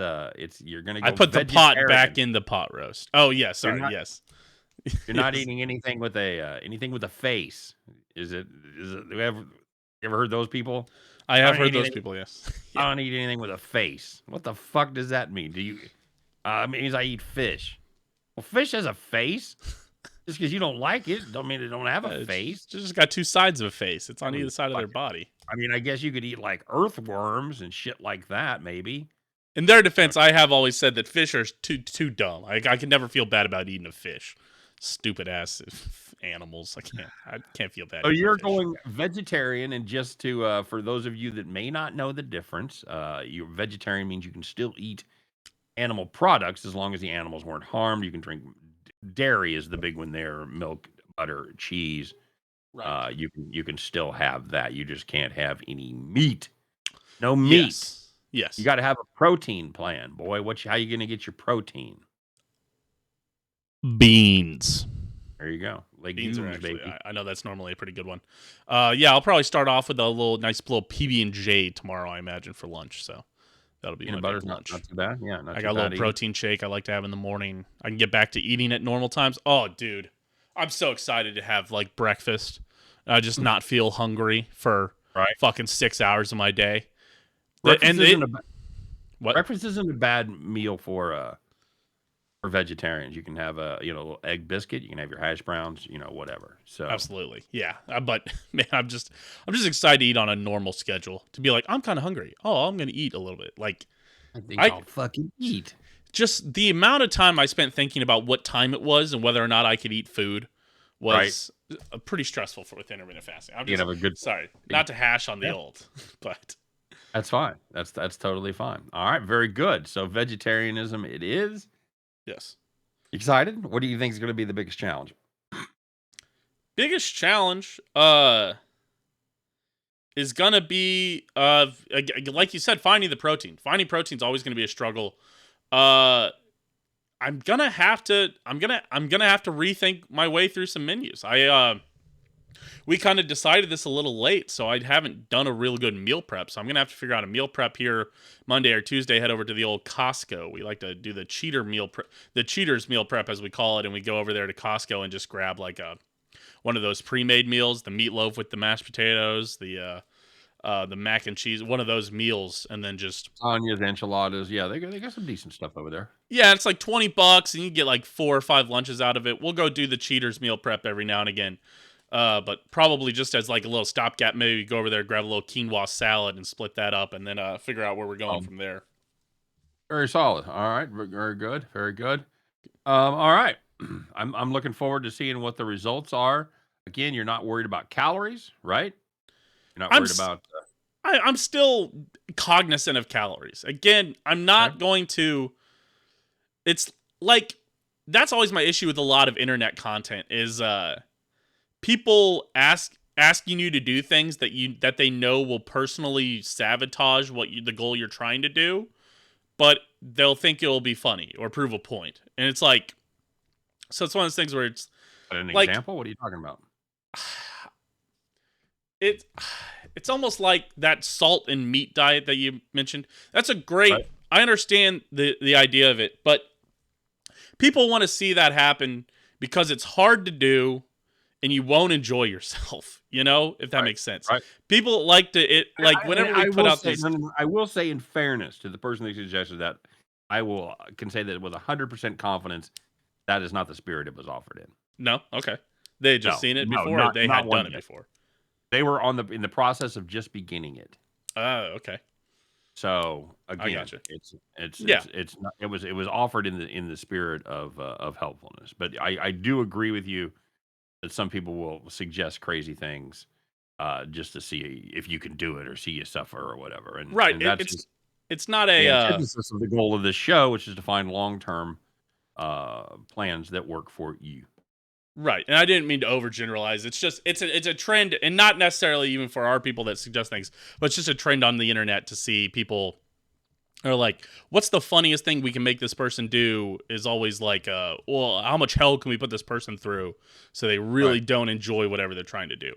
[SPEAKER 2] you're gonna go
[SPEAKER 1] I put the pot back in the pot roast. Oh yeah, sorry, yes.
[SPEAKER 2] You're not eating anything with a face. Is it you ever heard those people?
[SPEAKER 1] I have heard those people, yes.
[SPEAKER 2] I don't eat anything with a face. What the fuck does that mean? Do you it means I eat fish. Well, fish has a face. Just because you don't like it, don't mean it don't have a face.
[SPEAKER 1] It's just got two sides of a face. It's on either side of their body.
[SPEAKER 2] I mean, I guess you could eat like earthworms and shit like that, maybe.
[SPEAKER 1] In their defense, I have always said that fish are too dumb. I can never feel bad about eating a fish. Stupid ass animals. I can't feel bad.
[SPEAKER 2] So you're going vegetarian, and just to for those of you that may not know the difference, you're vegetarian means you can still eat animal products as long as the animals weren't harmed. You can drink. Dairy is the big one there. Milk, butter, cheese. Right. You can still have that. You just can't have any meat. No meat.
[SPEAKER 1] Yes.
[SPEAKER 2] You got to have a protein plan, boy. How you going to get your protein?
[SPEAKER 1] Beans.
[SPEAKER 2] There you go. Legumes,
[SPEAKER 1] Beans are actually,
[SPEAKER 2] baby.
[SPEAKER 1] I know that's normally a pretty good one. Yeah, I'll probably start off with a nice little PB&J tomorrow, I imagine, for lunch. So that'll be
[SPEAKER 2] peanut butter's not too bad. Yeah,
[SPEAKER 1] I got a little protein shake I like to have in the morning. I can get back to eating at normal times. Oh, dude, I'm so excited to have like breakfast. Just not feel hungry for fucking 6 hours of my day.
[SPEAKER 2] Breakfast isn't a bad meal for vegetarians. You can have a little egg biscuit. You can have your hash browns. Whatever. So
[SPEAKER 1] absolutely, yeah. But man, I'm just excited to eat on a normal schedule. To be like, I'm kind of hungry. Oh, I'm gonna eat a little bit. Like,
[SPEAKER 2] I think I'll fucking eat.
[SPEAKER 1] Just the amount of time I spent thinking about what time it was and whether or not I could eat food was pretty stressful with intermittent fasting. I'm just sorry, not to hash on the old, but
[SPEAKER 2] that's fine. That's totally fine. All right, very good. So vegetarianism it is.
[SPEAKER 1] Yes.
[SPEAKER 2] Excited? What do you think is going to be the biggest challenge?
[SPEAKER 1] Biggest challenge is going to be like you said, finding the protein. Finding protein is always going to be a struggle. I'm going to have to rethink my way through some menus. We kind of decided this a little late, so I haven't done a real good meal prep. So I'm going to have to figure out a meal prep here Monday or Tuesday, head over to the old Costco. We like to do the cheaters meal prep, as we call it, and we go over there to Costco and just grab like one of those pre-made meals, the meatloaf with the mashed potatoes, the mac and cheese, one of those meals, and then just
[SPEAKER 2] lasagnas, enchiladas. Yeah, they got some decent stuff over there.
[SPEAKER 1] Yeah, it's like $20, and you get like 4 or 5 lunches out of it. We'll go do the cheaters meal prep every now and again. But probably just as like a little stopgap, maybe go over there, grab a little quinoa salad and split that up, and then figure out where we're going from there.
[SPEAKER 2] Very solid. All right, very good, very good. All right, I'm looking forward to seeing what the results are. Again, you're not worried about calories, right? You're not worried about.
[SPEAKER 1] I'm still cognizant of calories. Again, I'm not going to. It's like that's always my issue with a lot of internet content is people asking you to do things that they know will personally sabotage the goal you're trying to do, but they'll think it'll be funny or prove a point. And it's like, so it's one of those things where it's
[SPEAKER 2] an example. What are you talking about?
[SPEAKER 1] it it's almost like that salt and meat diet that you mentioned. That's a great.
[SPEAKER 2] Right.
[SPEAKER 1] I understand the idea of it, but people want to see that happen because it's hard to do and you won't enjoy yourself, if that
[SPEAKER 2] Right.
[SPEAKER 1] makes sense.
[SPEAKER 2] Right.
[SPEAKER 1] People like to like
[SPEAKER 2] And
[SPEAKER 1] whenever we
[SPEAKER 2] I
[SPEAKER 1] put
[SPEAKER 2] will
[SPEAKER 1] out
[SPEAKER 2] say,
[SPEAKER 1] these.
[SPEAKER 2] no, no, no, I will say, in fairness to the person that suggested that, can say that with 100% confidence, that is not the spirit it was offered in.
[SPEAKER 1] No, okay. They had just
[SPEAKER 2] No,
[SPEAKER 1] seen it
[SPEAKER 2] no,
[SPEAKER 1] before, or they
[SPEAKER 2] not
[SPEAKER 1] had
[SPEAKER 2] one
[SPEAKER 1] done it
[SPEAKER 2] bit.
[SPEAKER 1] before.
[SPEAKER 2] They were in the process of just beginning it.
[SPEAKER 1] Oh, okay.
[SPEAKER 2] So
[SPEAKER 1] I
[SPEAKER 2] again,
[SPEAKER 1] gotcha.
[SPEAKER 2] it's
[SPEAKER 1] Yeah.
[SPEAKER 2] it's not, it was offered in the spirit of helpfulness. But I do agree with you that some people will suggest crazy things just to see if you can do it or see you suffer or whatever.
[SPEAKER 1] Right.
[SPEAKER 2] And that's just
[SPEAKER 1] It's not
[SPEAKER 2] the
[SPEAKER 1] a
[SPEAKER 2] antithesis of the goal of this show, which is to find long-term plans that work for you.
[SPEAKER 1] right. And I didn't mean to overgeneralize. It's just it's a trend, and not necessarily even for our people that suggest things, but it's just a trend on the internet to see people are like, what's the funniest thing we can make this person do is always like, well, how much hell can we put this person through so they really
[SPEAKER 2] Right.
[SPEAKER 1] don't enjoy whatever they're trying to do?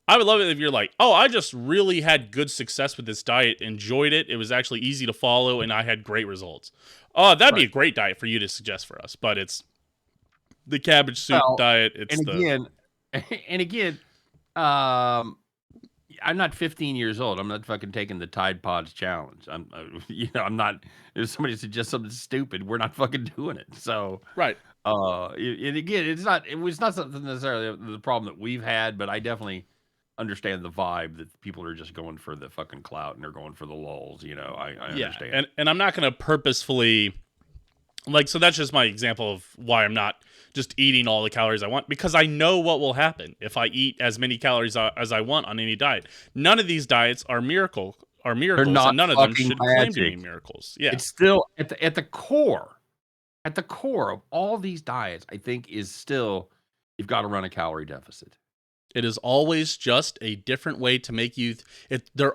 [SPEAKER 1] I would love it if you're like, oh, I just really had good success with this diet, enjoyed it. It was actually easy to follow, and I had great results. Oh, that'd be
[SPEAKER 2] Right.
[SPEAKER 1] a great diet for you to suggest for us. But it's the cabbage soup
[SPEAKER 2] Well,
[SPEAKER 1] diet. It's
[SPEAKER 2] and
[SPEAKER 1] the
[SPEAKER 2] again, and again, um, I'm not 15 years old. I'm not fucking taking the Tide Pods challenge. I'm not. If somebody suggests something stupid, we're not fucking doing it. So,
[SPEAKER 1] right.
[SPEAKER 2] and again, it was not something necessarily the problem that we've had, but I definitely understand the vibe that people are just going for the fucking clout and they're going for the lulls. I
[SPEAKER 1] Yeah,
[SPEAKER 2] understand.
[SPEAKER 1] and I'm not gonna purposefully like. So that's just my example of why I'm not just eating all the calories I want, because I know what will happen if I eat as many calories as I want on any diet. None of these diets are
[SPEAKER 2] They're
[SPEAKER 1] miracles, and
[SPEAKER 2] not
[SPEAKER 1] none of them
[SPEAKER 2] fucking
[SPEAKER 1] should claim to be
[SPEAKER 2] magic.
[SPEAKER 1] miracles. Yeah.
[SPEAKER 2] It's still at the core of all these diets, I think, is still you've got to run a calorie deficit.
[SPEAKER 1] It is always just a different way to make you.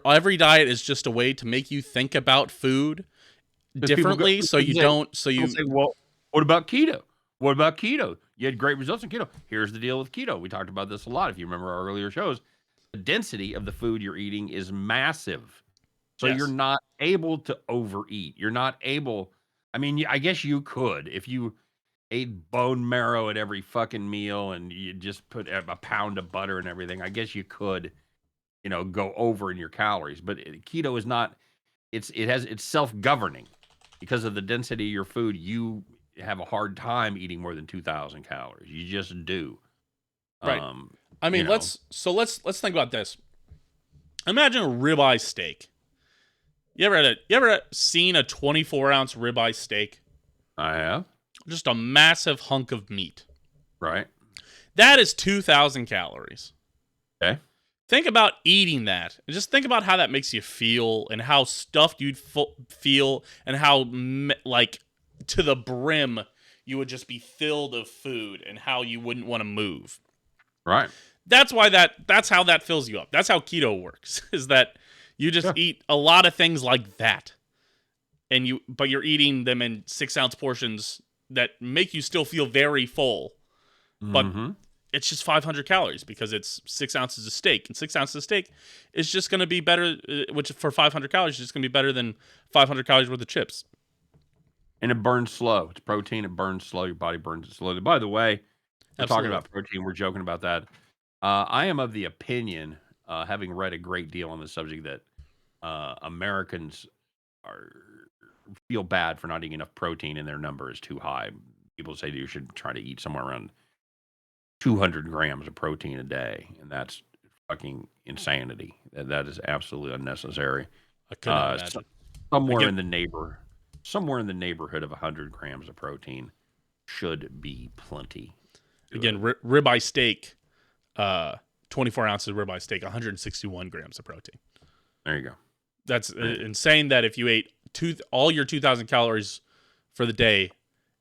[SPEAKER 1] Every diet is just a way to make you think about food
[SPEAKER 2] Because
[SPEAKER 1] differently, so you don't. So
[SPEAKER 2] people
[SPEAKER 1] you.
[SPEAKER 2] say, well, what about keto? What about keto? You had great results in keto. Here's the deal with keto. We talked about this a lot. If you remember our earlier shows, the density of the food you're eating is massive. So you're
[SPEAKER 1] Yes.
[SPEAKER 2] not able to overeat. You're not able. I mean, I guess you could if you ate bone marrow at every fucking meal and you just put a pound of butter and everything. I guess you could, go over in your calories. But keto is not. It's self-governing because of the density of your food. You have a hard time eating more than 2,000 calories. You just do.
[SPEAKER 1] Right.
[SPEAKER 2] Um,
[SPEAKER 1] I
[SPEAKER 2] you
[SPEAKER 1] mean,
[SPEAKER 2] know,
[SPEAKER 1] let's think about this. Imagine a ribeye steak. You ever seen a 24-ounce ribeye steak?
[SPEAKER 2] I have,
[SPEAKER 1] Just a massive hunk of meat.
[SPEAKER 2] right?
[SPEAKER 1] That is 2,000 calories.
[SPEAKER 2] Okay.
[SPEAKER 1] Think about eating that, and just think about how that makes you feel, and how stuffed you'd feel, and how like to the brim you would just be filled of food, and how you wouldn't want to move.
[SPEAKER 2] Right.
[SPEAKER 1] That's how that fills you up. That's how keto works. Is that you just
[SPEAKER 2] Yeah.
[SPEAKER 1] eat a lot of things like that, but you're eating them in 6-ounce portions that make you still feel very full, but
[SPEAKER 2] Mm-hmm.
[SPEAKER 1] it's just 500 calories because it's 6 ounces of steak, and 6 ounces of steak is just going to be better, which for 500 calories is just going to be better than 500 calories worth of chips.
[SPEAKER 2] And it burns slow. It's protein. It burns slow. Your body burns it slowly. By the way, we're talking
[SPEAKER 1] Absolutely.
[SPEAKER 2] about protein. We're joking about that. I am of the opinion, having read a great deal on the subject, that Americans are feel bad for not eating enough protein, and their number is too high. People say that you should try to eat somewhere around 200 grams of protein a day, and that's fucking insanity. That is absolutely unnecessary.
[SPEAKER 1] I couldn't
[SPEAKER 2] So,
[SPEAKER 1] imagine.
[SPEAKER 2] somewhere
[SPEAKER 1] Again,
[SPEAKER 2] in the neighborhood of 100 grams of protein should be plenty.
[SPEAKER 1] again,
[SPEAKER 2] Good.
[SPEAKER 1] ribeye steak, 24 ounces of ribeye steak, 161 grams of protein.
[SPEAKER 2] There you go.
[SPEAKER 1] That's
[SPEAKER 2] There you go.
[SPEAKER 1] insane. That if you ate all your 2,000 calories for the day,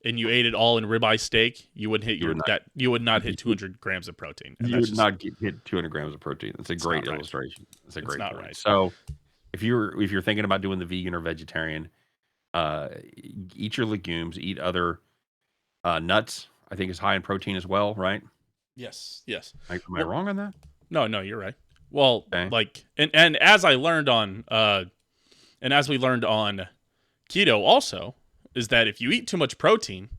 [SPEAKER 1] and you ate it all in ribeye steak, you wouldn't hit
[SPEAKER 2] You would not.
[SPEAKER 1] you would not hit 200 grams of protein, and
[SPEAKER 2] You
[SPEAKER 1] that's
[SPEAKER 2] would
[SPEAKER 1] just
[SPEAKER 2] not hit 200 grams of protein. That's a
[SPEAKER 1] it's
[SPEAKER 2] great
[SPEAKER 1] not right.
[SPEAKER 2] illustration. That's a
[SPEAKER 1] It's
[SPEAKER 2] great
[SPEAKER 1] not
[SPEAKER 2] point.
[SPEAKER 1] right.
[SPEAKER 2] So, if you're thinking about doing the vegan or vegetarian, uh, eat your legumes, eat other nuts. I think is high in protein as well, right?
[SPEAKER 1] Yes. Yes.
[SPEAKER 2] Am I
[SPEAKER 1] Well,
[SPEAKER 2] wrong on that?
[SPEAKER 1] no, no, you're right. Well,
[SPEAKER 2] Okay.
[SPEAKER 1] like, and as I learned on, and as we learned on keto also, is that if you eat too much protein,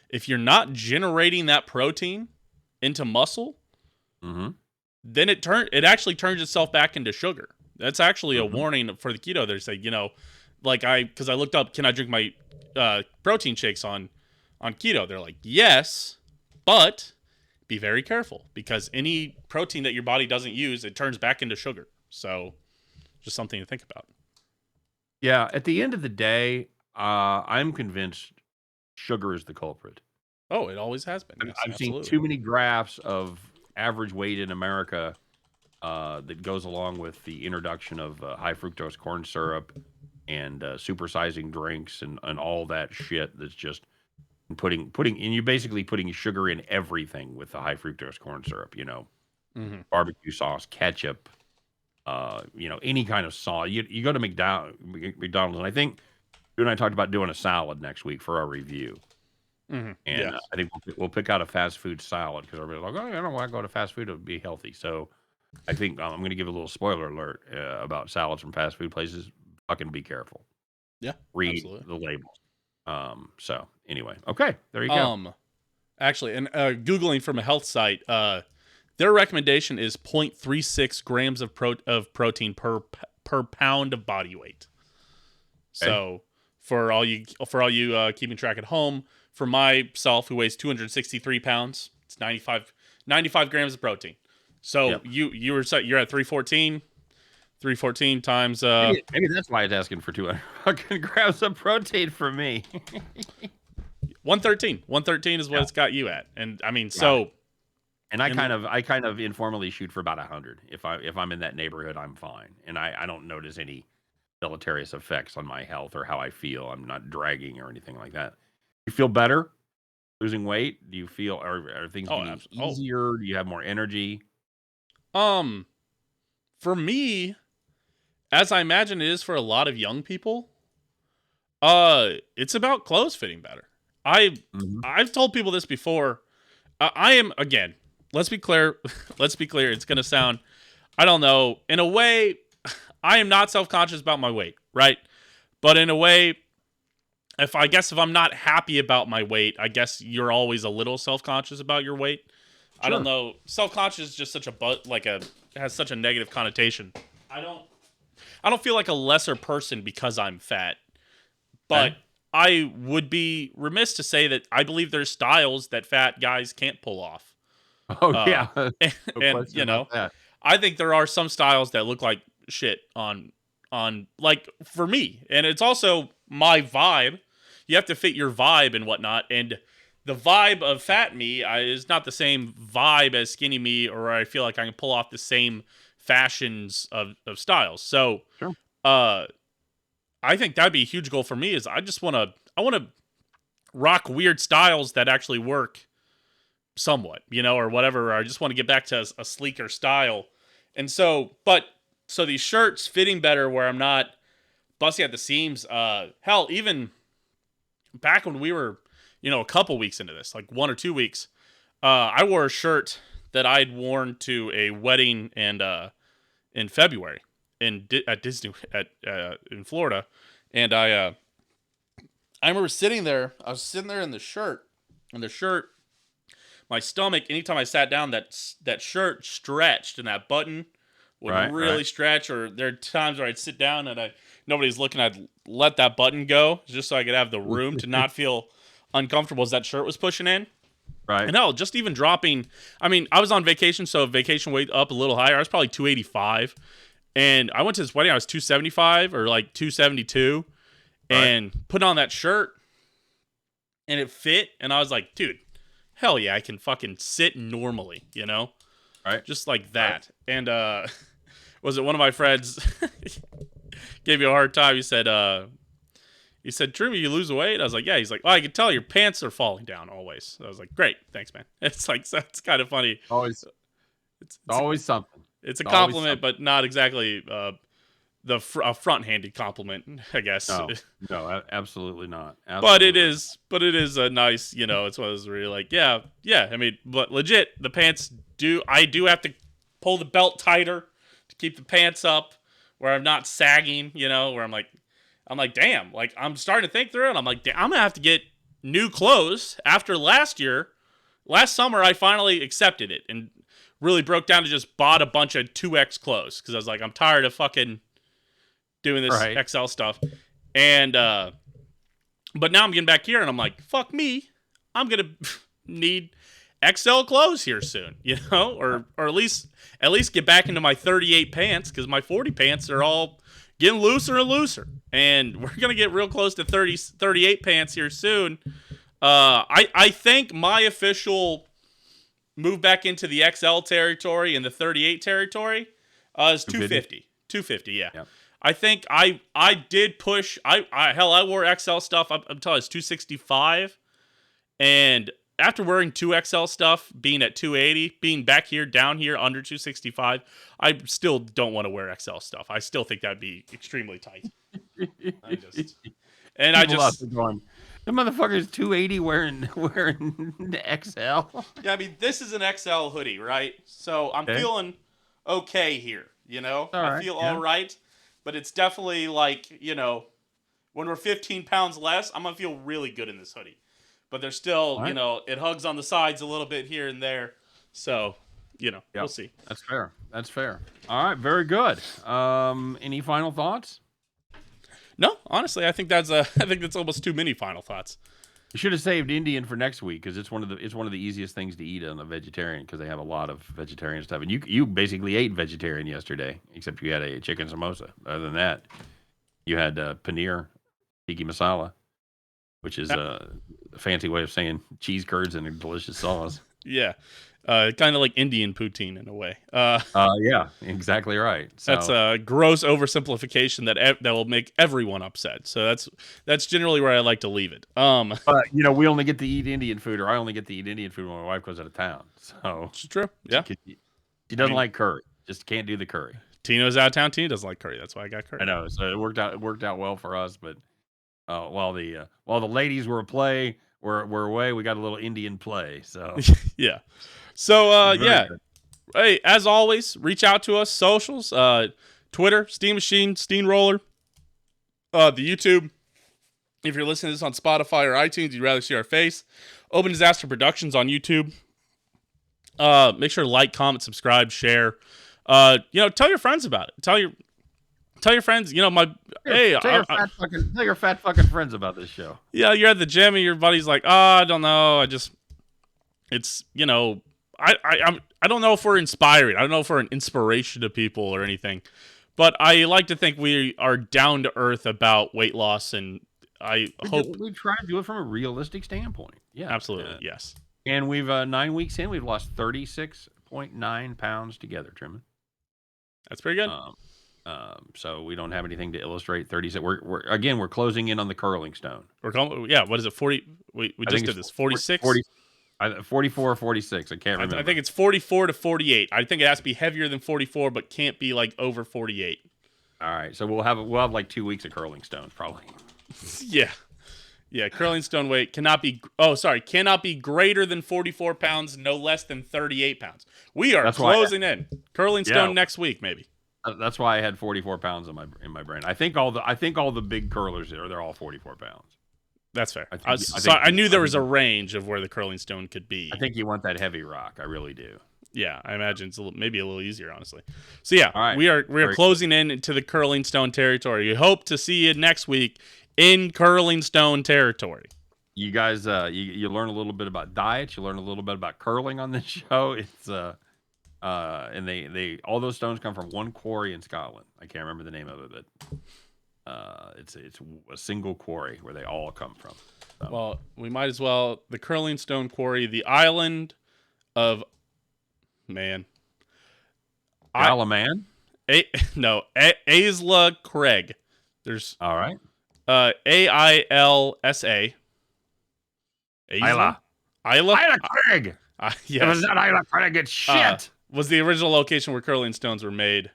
[SPEAKER 1] if you're not generating that protein into muscle,
[SPEAKER 2] Mm-hmm.
[SPEAKER 1] then it actually turns itself back into sugar. That's actually a
[SPEAKER 2] Mm-hmm.
[SPEAKER 1] warning for the keto. They say, like because I looked up, can I drink my protein shakes on keto? They're like, yes, but be very careful because any protein that your body doesn't use, it turns back into sugar. So just something to think about.
[SPEAKER 2] Yeah. At the end of the day, I'm convinced sugar is the culprit.
[SPEAKER 1] Oh, it always has been. Yes,
[SPEAKER 2] I've seen
[SPEAKER 1] absolutely.
[SPEAKER 2] too many graphs of average weight in America that goes along with the introduction of high fructose corn syrup and supersizing drinks and all that shit that's just putting and you're basically putting sugar in everything with the high fructose corn syrup,
[SPEAKER 1] Mm-hmm.
[SPEAKER 2] barbecue sauce, ketchup, any kind of sauce. You go to McDonald's, and I think you and I talked about doing a salad next week for our review.
[SPEAKER 1] Mm-hmm.
[SPEAKER 2] And
[SPEAKER 1] Yes.
[SPEAKER 2] I think we'll pick out a fast food salad because everybody's like, oh, I don't want to go to fast food to be healthy. So I think I'm going to give a little spoiler alert about salads from fast food places. Fucking be careful.
[SPEAKER 1] Yeah.
[SPEAKER 2] Read
[SPEAKER 1] Absolutely.
[SPEAKER 2] the labels. So anyway, okay, there you go.
[SPEAKER 1] Um. Actually, and googling from a health site, their recommendation is 0.36 grams of protein per pound of body weight.
[SPEAKER 2] Okay,
[SPEAKER 1] So for all you keeping track at home, for myself who weighs 263 pounds, it's 95 grams of protein. So
[SPEAKER 2] yep.
[SPEAKER 1] you're at 314. 314 times
[SPEAKER 2] Maybe that's why it's asking for 200 fucking grams of protein for me.
[SPEAKER 1] 113. 113 is what
[SPEAKER 2] Yeah,
[SPEAKER 1] it's got you at. And I mean,
[SPEAKER 2] got it.
[SPEAKER 1] so
[SPEAKER 2] And
[SPEAKER 1] and
[SPEAKER 2] I kind of informally shoot for about 100. If I'm in that neighborhood, I'm fine, and I don't notice any deleterious effects on my health or how I feel. I'm not dragging or anything like that. You feel better losing weight? Do you feel are things
[SPEAKER 1] oh,
[SPEAKER 2] getting
[SPEAKER 1] oh,
[SPEAKER 2] easier? Do you have more energy?
[SPEAKER 1] um for me, as I imagine it is for a lot of young people, it's about clothes fitting better. I
[SPEAKER 2] Hmm.
[SPEAKER 1] I've told people this before. I am again. Let's be clear. Let's be clear. It's gonna sound, I don't know. In a way, I am not self conscious about my weight, right? But in a way, if I'm not happy about my weight, I guess you're always a little self conscious about your weight. I don't
[SPEAKER 2] Sure.
[SPEAKER 1] know. Self conscious is just such a has such a negative connotation. I don't I don't feel like a lesser person because I'm fat. But
[SPEAKER 2] Okay.
[SPEAKER 1] I would be remiss to say that I believe there's styles that fat guys can't pull off.
[SPEAKER 2] Oh
[SPEAKER 1] Uh,
[SPEAKER 2] yeah, no
[SPEAKER 1] and
[SPEAKER 2] question about that.
[SPEAKER 1] I think there are some styles that look like shit on like for me, and it's also my vibe. You have to fit your vibe and whatnot, and the vibe of fat me is not the same vibe as skinny me, or I feel like I can pull off the same fashions of styles. So,
[SPEAKER 2] Sure.
[SPEAKER 1] uh, I think that'd be a huge goal for me. Is I want to rock weird styles that actually work somewhat, or whatever. Or I just want to get back to a sleeker style. And so these shirts fitting better where I'm not busting at the seams. Hell, even back when we were, a couple weeks into this, like 1 or 2 weeks, I wore a shirt that I'd worn to a wedding and in February at Disney in Florida, and I remember sitting there. I was sitting there in the shirt, and the shirt, my stomach. Anytime I sat down, that shirt stretched, and that button would
[SPEAKER 2] Right. Right.
[SPEAKER 1] really stretch. Or there are times where I'd sit down and nobody's looking. I'd let that button go just so I could have the room to not feel uncomfortable as that shirt was pushing in.
[SPEAKER 2] Right.
[SPEAKER 1] And hell, just even dropping. I mean, I was on vacation, so vacation weight up a little higher. I was probably 285, and I went to this wedding. I was 275 or like 272,
[SPEAKER 2] Right.
[SPEAKER 1] and putting on that shirt and it fit, and I was like, dude, hell yeah, I can fucking sit normally,
[SPEAKER 2] Right.
[SPEAKER 1] just like
[SPEAKER 2] Right.
[SPEAKER 1] that. And was it one of my friends gave you a hard time? He said, Truman, you lose weight? I was like, yeah. He's like, oh, I can tell your pants are falling down always. I was like, great, thanks, man. It's like, so it's kind of funny.
[SPEAKER 2] Always,
[SPEAKER 1] It's it's a,
[SPEAKER 2] always something.
[SPEAKER 1] it's a
[SPEAKER 2] Always
[SPEAKER 1] compliment,
[SPEAKER 2] something.
[SPEAKER 1] but not exactly a front-handed compliment, I guess.
[SPEAKER 2] No, no, absolutely not.
[SPEAKER 1] But
[SPEAKER 2] Absolutely.
[SPEAKER 1] it is a nice, it's one of those where you're like, yeah, yeah. I mean, but legit, the pants I do have to pull the belt tighter to keep the pants up, where I'm not sagging, where I'm like, damn, like I'm starting to think through it. I'm like, damn, I'm gonna have to get new clothes after last year. Last summer, I finally accepted it and really broke down to just bought a bunch of 2X clothes because I was like, I'm tired of fucking doing this
[SPEAKER 2] Right.
[SPEAKER 1] XL stuff. And but now I'm getting back here and I'm like, fuck me. I'm gonna need XL clothes here soon, or at least get back into my 38 pants because my 40 pants are all getting looser and looser. And we're gonna get real close to 38 pants here soon. I think my official move back into the XL territory and the 38 territory is 250. 250, yeah.
[SPEAKER 2] Yep.
[SPEAKER 1] I think I did push. I wore XL stuff up until I was 265, and after wearing 2XL stuff, being at 280, being back here, down here, under 265, I still don't want to wear XL stuff. I still think that'd be extremely tight. I just
[SPEAKER 2] going, the motherfucker's 280 wearing the XL.
[SPEAKER 1] Yeah, I mean, this is an XL hoodie, right? So I'm feeling okay here, I feel all right, but it's definitely like, when we're 15 pounds less, I'm going to feel really good in this hoodie. But there's still, it hugs on the sides a little bit here and there. So, we'll see.
[SPEAKER 2] That's fair. That's fair. All right, very good. Any final thoughts?
[SPEAKER 1] No, honestly, I think that's almost too many final thoughts.
[SPEAKER 2] You should have saved Indian for next week because it's one of the easiest things to eat on a vegetarian because they have a lot of vegetarian stuff. And you basically ate vegetarian yesterday, except you had a chicken samosa. Other than that, you had paneer tikka masala, which is a fancy way of saying cheese curds and a delicious sauce.
[SPEAKER 1] Yeah. Kind of like Indian poutine in a way.
[SPEAKER 2] Yeah, exactly right. So,
[SPEAKER 1] that's a gross oversimplification that will make everyone upset. So that's generally where I like to leave it.
[SPEAKER 2] But we only get to eat Indian food, or I only get to eat Indian food when my wife goes out of town. So
[SPEAKER 1] it's true. Yeah,
[SPEAKER 2] she doesn't like curry. Just can't do the curry.
[SPEAKER 1] Tino's out of town. Tina doesn't like curry. That's why I got curry.
[SPEAKER 2] I know. So it worked out well for us. But while the ladies were away, we got a little Indian play. So
[SPEAKER 1] yeah. So yeah.
[SPEAKER 2] Good.
[SPEAKER 1] Hey, as always, reach out to us. Socials, Twitter, Steam Machine, Steamroller, the YouTube. If you're listening to this on Spotify or iTunes, you'd rather see our face. Open Disaster Productions on YouTube. Make sure to like, comment, subscribe, share. Tell your friends about it. Tell your friends.
[SPEAKER 2] Tell your fat fucking friends about this show.
[SPEAKER 1] Yeah, you're at the gym and your buddy's like, I don't know. It's I don't know if we're inspiring. I don't know if we're an inspiration to people or anything, but I like to think we are down to earth about weight loss, and I hope
[SPEAKER 2] we try to do it from a realistic standpoint. Yeah,
[SPEAKER 1] absolutely, yes.
[SPEAKER 2] And we've 9 weeks in, we've lost 36.9 pounds together, Truman.
[SPEAKER 1] That's pretty good.
[SPEAKER 2] So we don't have anything to illustrate 36. We're closing in on the curling stone.
[SPEAKER 1] What is it? 40. We just did this. 46.
[SPEAKER 2] 44 or 46. I can't remember.
[SPEAKER 1] I think it's 44 to 48. I think it has to be heavier than 44, but can't be like over 48.
[SPEAKER 2] All right, so we'll have like 2 weeks of curling stones probably.
[SPEAKER 1] Yeah. Curling stone weight cannot be greater than 44 pounds, no less than 38 pounds. We are closing in. Curling stone next week, maybe.
[SPEAKER 2] That's why I had 44 pounds in my brain. I think all the big curlers they're all 44 pounds.
[SPEAKER 1] That's fair. I knew there was a range of where the curling stone could be.
[SPEAKER 2] I think you want that heavy rock. I really do.
[SPEAKER 1] Yeah, I imagine it's maybe a little easier, honestly. So yeah,
[SPEAKER 2] all right.
[SPEAKER 1] we are closing in into the curling stone territory. We hope to see you next week in curling stone territory.
[SPEAKER 2] You guys, you learn a little bit about diets. You learn a little bit about curling on this show. It's and they all those stones come from one quarry in Scotland. I can't remember the name of it, but. It's a single quarry where they all come from. So.
[SPEAKER 1] Well, we might as well the curling stone quarry, the island of
[SPEAKER 2] Alaman?
[SPEAKER 1] Aisla Craig. There's
[SPEAKER 2] all right.
[SPEAKER 1] AILSA.
[SPEAKER 2] Isla Craig.
[SPEAKER 1] Yes.
[SPEAKER 2] It was not Isla Craig. It's shit.
[SPEAKER 1] Was the original location where curling stones were made.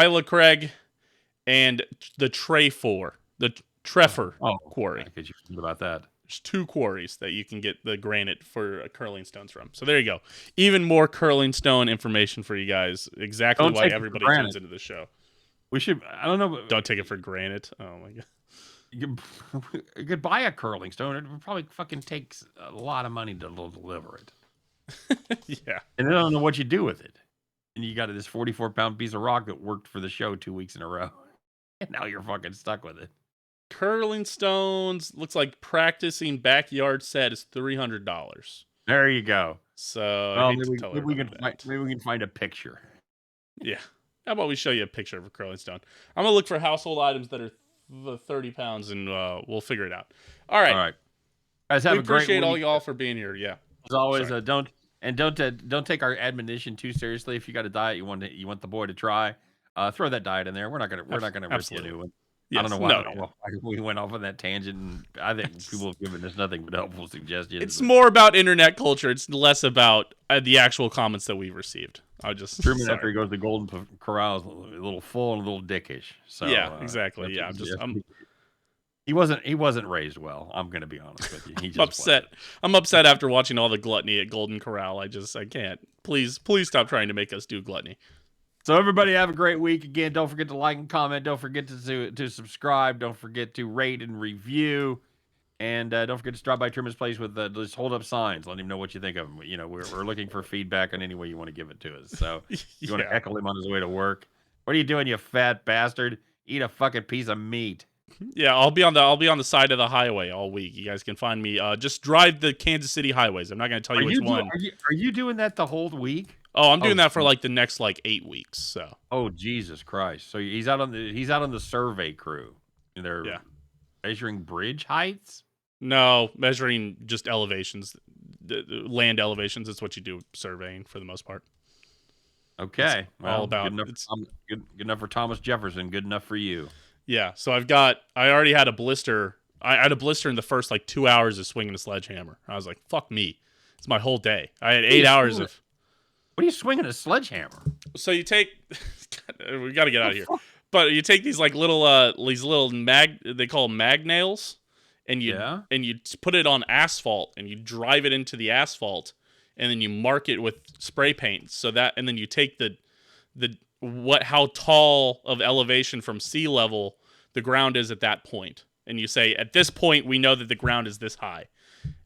[SPEAKER 1] Isla Craig and the Treffer quarry.
[SPEAKER 2] Could you forget about that?
[SPEAKER 1] There's 2 quarries that you can get the granite for curling stones from. So there you go. Even more curling stone information for you guys. Exactly why everybody tunes into the show.
[SPEAKER 2] We should. I don't know.
[SPEAKER 1] Don't take it for granted. Oh my god.
[SPEAKER 2] You could buy a curling stone. It would probably fucking takes a lot of money to deliver it.
[SPEAKER 1] Yeah.
[SPEAKER 2] And I don't know what you do with it. And you got this 44-pound piece of rock that worked for the show 2 weeks in a row. And now you're fucking stuck with it.
[SPEAKER 1] Curling stones looks like practicing backyard set is $300.
[SPEAKER 2] There you go.
[SPEAKER 1] So
[SPEAKER 2] maybe we can find a picture.
[SPEAKER 1] Yeah. How about we show you a picture of a curling stone? I'm gonna look for household items that are 30 pounds, and we'll figure it out. All right.
[SPEAKER 2] Guys, have a great week.
[SPEAKER 1] Appreciate all y'all for being here. Yeah.
[SPEAKER 2] As always, don't take our admonition too seriously. If you got a diet you want the boy to try, throw that diet in there. We're not gonna risk you a new one. Yes, I don't know why we went off on that tangent. And I think people have given us nothing but helpful suggestions.
[SPEAKER 1] It's more about internet culture. It's less about the actual comments that we've received.
[SPEAKER 2] Truman, after he goes to the Golden Corral, is a little full and a little dickish. So
[SPEAKER 1] yeah, exactly. Yeah,
[SPEAKER 2] he wasn't raised well. I'm gonna be honest with you.
[SPEAKER 1] I'm upset. I'm upset after watching all the gluttony at Golden Corral. I can't. Please stop trying to make us do gluttony.
[SPEAKER 2] So everybody have a great week. Again, don't forget to like and comment. Don't forget to subscribe. Don't forget to rate and review. And don't forget to stop by Truman's place with just hold up signs. Let him know what you think of him. You know, we're looking for feedback on any way you want to give it to us. So you want to heckle him on his way to work. What are you doing, you fat bastard? Eat a fucking piece of meat.
[SPEAKER 1] Yeah, I'll be on the side of the highway all week. You guys can find me. Just drive the Kansas City highways. I'm not going to tell you which one.
[SPEAKER 2] Are you doing that the whole week?
[SPEAKER 1] Oh, I'm doing that for like the next 8 weeks. So.
[SPEAKER 2] Oh Jesus Christ! So he's out on the survey crew. They're measuring bridge heights.
[SPEAKER 1] No, measuring just elevations, the land elevations. It's what you do surveying for the most part.
[SPEAKER 2] Okay,
[SPEAKER 1] all about
[SPEAKER 2] good enough for Thomas Jefferson. Good enough for you.
[SPEAKER 1] Yeah. So I already had a blister. I had a blister in the first 2 hours of swinging a sledgehammer. I was like, fuck me. It's my whole day. I had 8 hours of.
[SPEAKER 2] What are you swinging a sledgehammer?
[SPEAKER 1] So you take, we got to get out of here. But you take these little they call them mag nails, and you put it on asphalt, and you drive it into the asphalt, and then you mark it with spray paint. And then you take how tall of elevation from sea level the ground is at that point, and you say at this point we know that the ground is this high,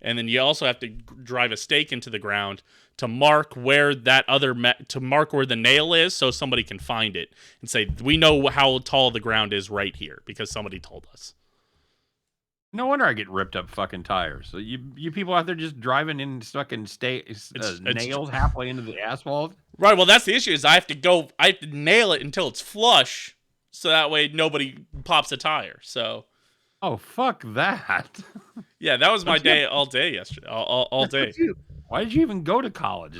[SPEAKER 1] and then you also have to drive a stake into the ground to mark where the nail is, so somebody can find it and say, we know how tall the ground is right here because somebody told us.
[SPEAKER 2] No wonder I get ripped up fucking tires. So you people out there just driving in fucking nails halfway into the asphalt.
[SPEAKER 1] Right. Well, that's the issue. Is I have to nail it until it's flush, so that way nobody pops a tire. So.
[SPEAKER 2] Oh, fuck that.
[SPEAKER 1] Yeah, that was my day all day yesterday. All day.
[SPEAKER 2] Why did you even go to college?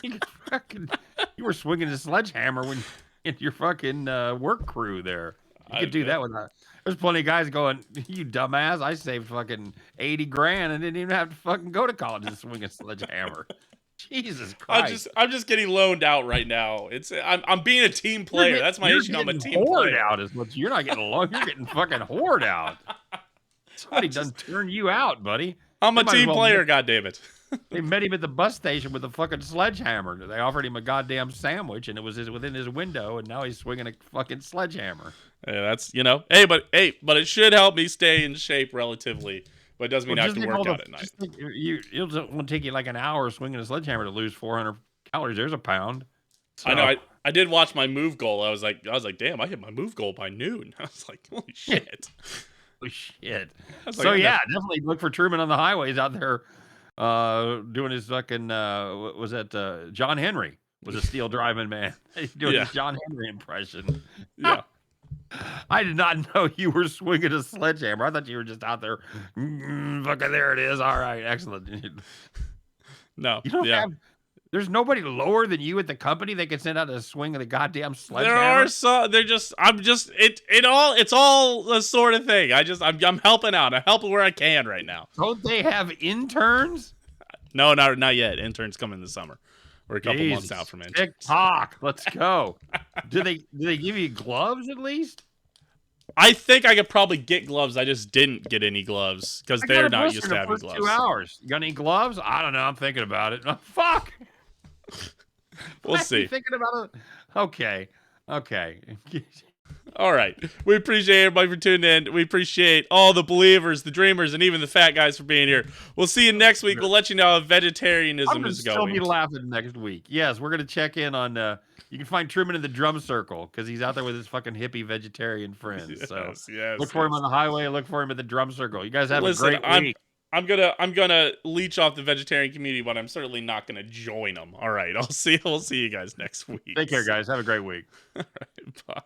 [SPEAKER 2] You were swinging a sledgehammer in your fucking work crew there. You could do that without. There's plenty of guys going, you dumbass, I saved fucking 80 grand and didn't even have to fucking go to college to swing a sledgehammer. Jesus Christ.
[SPEAKER 1] I'm just getting loaned out right now. I'm being a team player. That's my issue. I'm a team player.
[SPEAKER 2] Out is what you're not getting loaned. You're getting fucking whored out. Somebody done turned you out, buddy.
[SPEAKER 1] I'm a team player, goddammit.
[SPEAKER 2] They met him at the bus station with a fucking sledgehammer. They offered him a goddamn sandwich, and it was within his window, and now he's swinging a fucking sledgehammer.
[SPEAKER 1] Yeah, that's, hey, but it should help me stay in shape relatively. But it doesn't mean I have to work out at night.
[SPEAKER 2] It'll take you an hour swinging a sledgehammer to lose 400 calories. There's a pound. So.
[SPEAKER 1] I know. I did watch my move goal. I was like, damn, I hit my move goal by noon. I was like, holy shit.
[SPEAKER 2] Holy shit. Definitely look for Truman on the highways out there doing his fucking, was that John Henry was a steel driving man. He's doing his John Henry impression.
[SPEAKER 1] Yeah.
[SPEAKER 2] I did not know you were swinging a sledgehammer. I thought you were just out there. Fucking there it is. All right, excellent.
[SPEAKER 1] No,
[SPEAKER 2] you don't have. There's nobody lower than you at the company that can send out a swing of the goddamn sledgehammer.
[SPEAKER 1] There are some. It's all a sort of thing. I'm helping out. I'm helping where I can right now.
[SPEAKER 2] Don't they have interns?
[SPEAKER 1] No, not yet. Interns come in the summer. We're a couple months
[SPEAKER 2] Jeez,
[SPEAKER 1] out from entrance.
[SPEAKER 2] TikTok. Let's go. Do they give you gloves at least?
[SPEAKER 1] I think I could probably get gloves. I just didn't get any gloves because
[SPEAKER 2] I got
[SPEAKER 1] they're
[SPEAKER 2] a
[SPEAKER 1] not
[SPEAKER 2] blister
[SPEAKER 1] used
[SPEAKER 2] in
[SPEAKER 1] to
[SPEAKER 2] the
[SPEAKER 1] having
[SPEAKER 2] first 2
[SPEAKER 1] gloves.
[SPEAKER 2] hours. You got any gloves? I don't know. I'm thinking about it. Oh, fuck.
[SPEAKER 1] We'll
[SPEAKER 2] Why are you
[SPEAKER 1] see.
[SPEAKER 2] thinking about it? Okay. Okay.
[SPEAKER 1] All right. We appreciate everybody for tuning in. We appreciate all the believers, the dreamers, and even the fat guys for being here. We'll see you next week. We'll let you know how
[SPEAKER 2] I'm
[SPEAKER 1] vegetarianism
[SPEAKER 2] gonna
[SPEAKER 1] is
[SPEAKER 2] still be
[SPEAKER 1] going.
[SPEAKER 2] laughing next week. Yes, we're gonna check in on. You can find Truman in the drum circle because he's out there with his fucking hippie vegetarian friends. So look for him on the highway. Look for him at the drum circle. You guys have a
[SPEAKER 1] Listen,
[SPEAKER 2] great week.
[SPEAKER 1] I'm gonna leech off the vegetarian community, but I'm certainly not gonna join them. All right. We'll see you guys next week.
[SPEAKER 2] Take care, guys. Have a great week.
[SPEAKER 1] All right. Bye.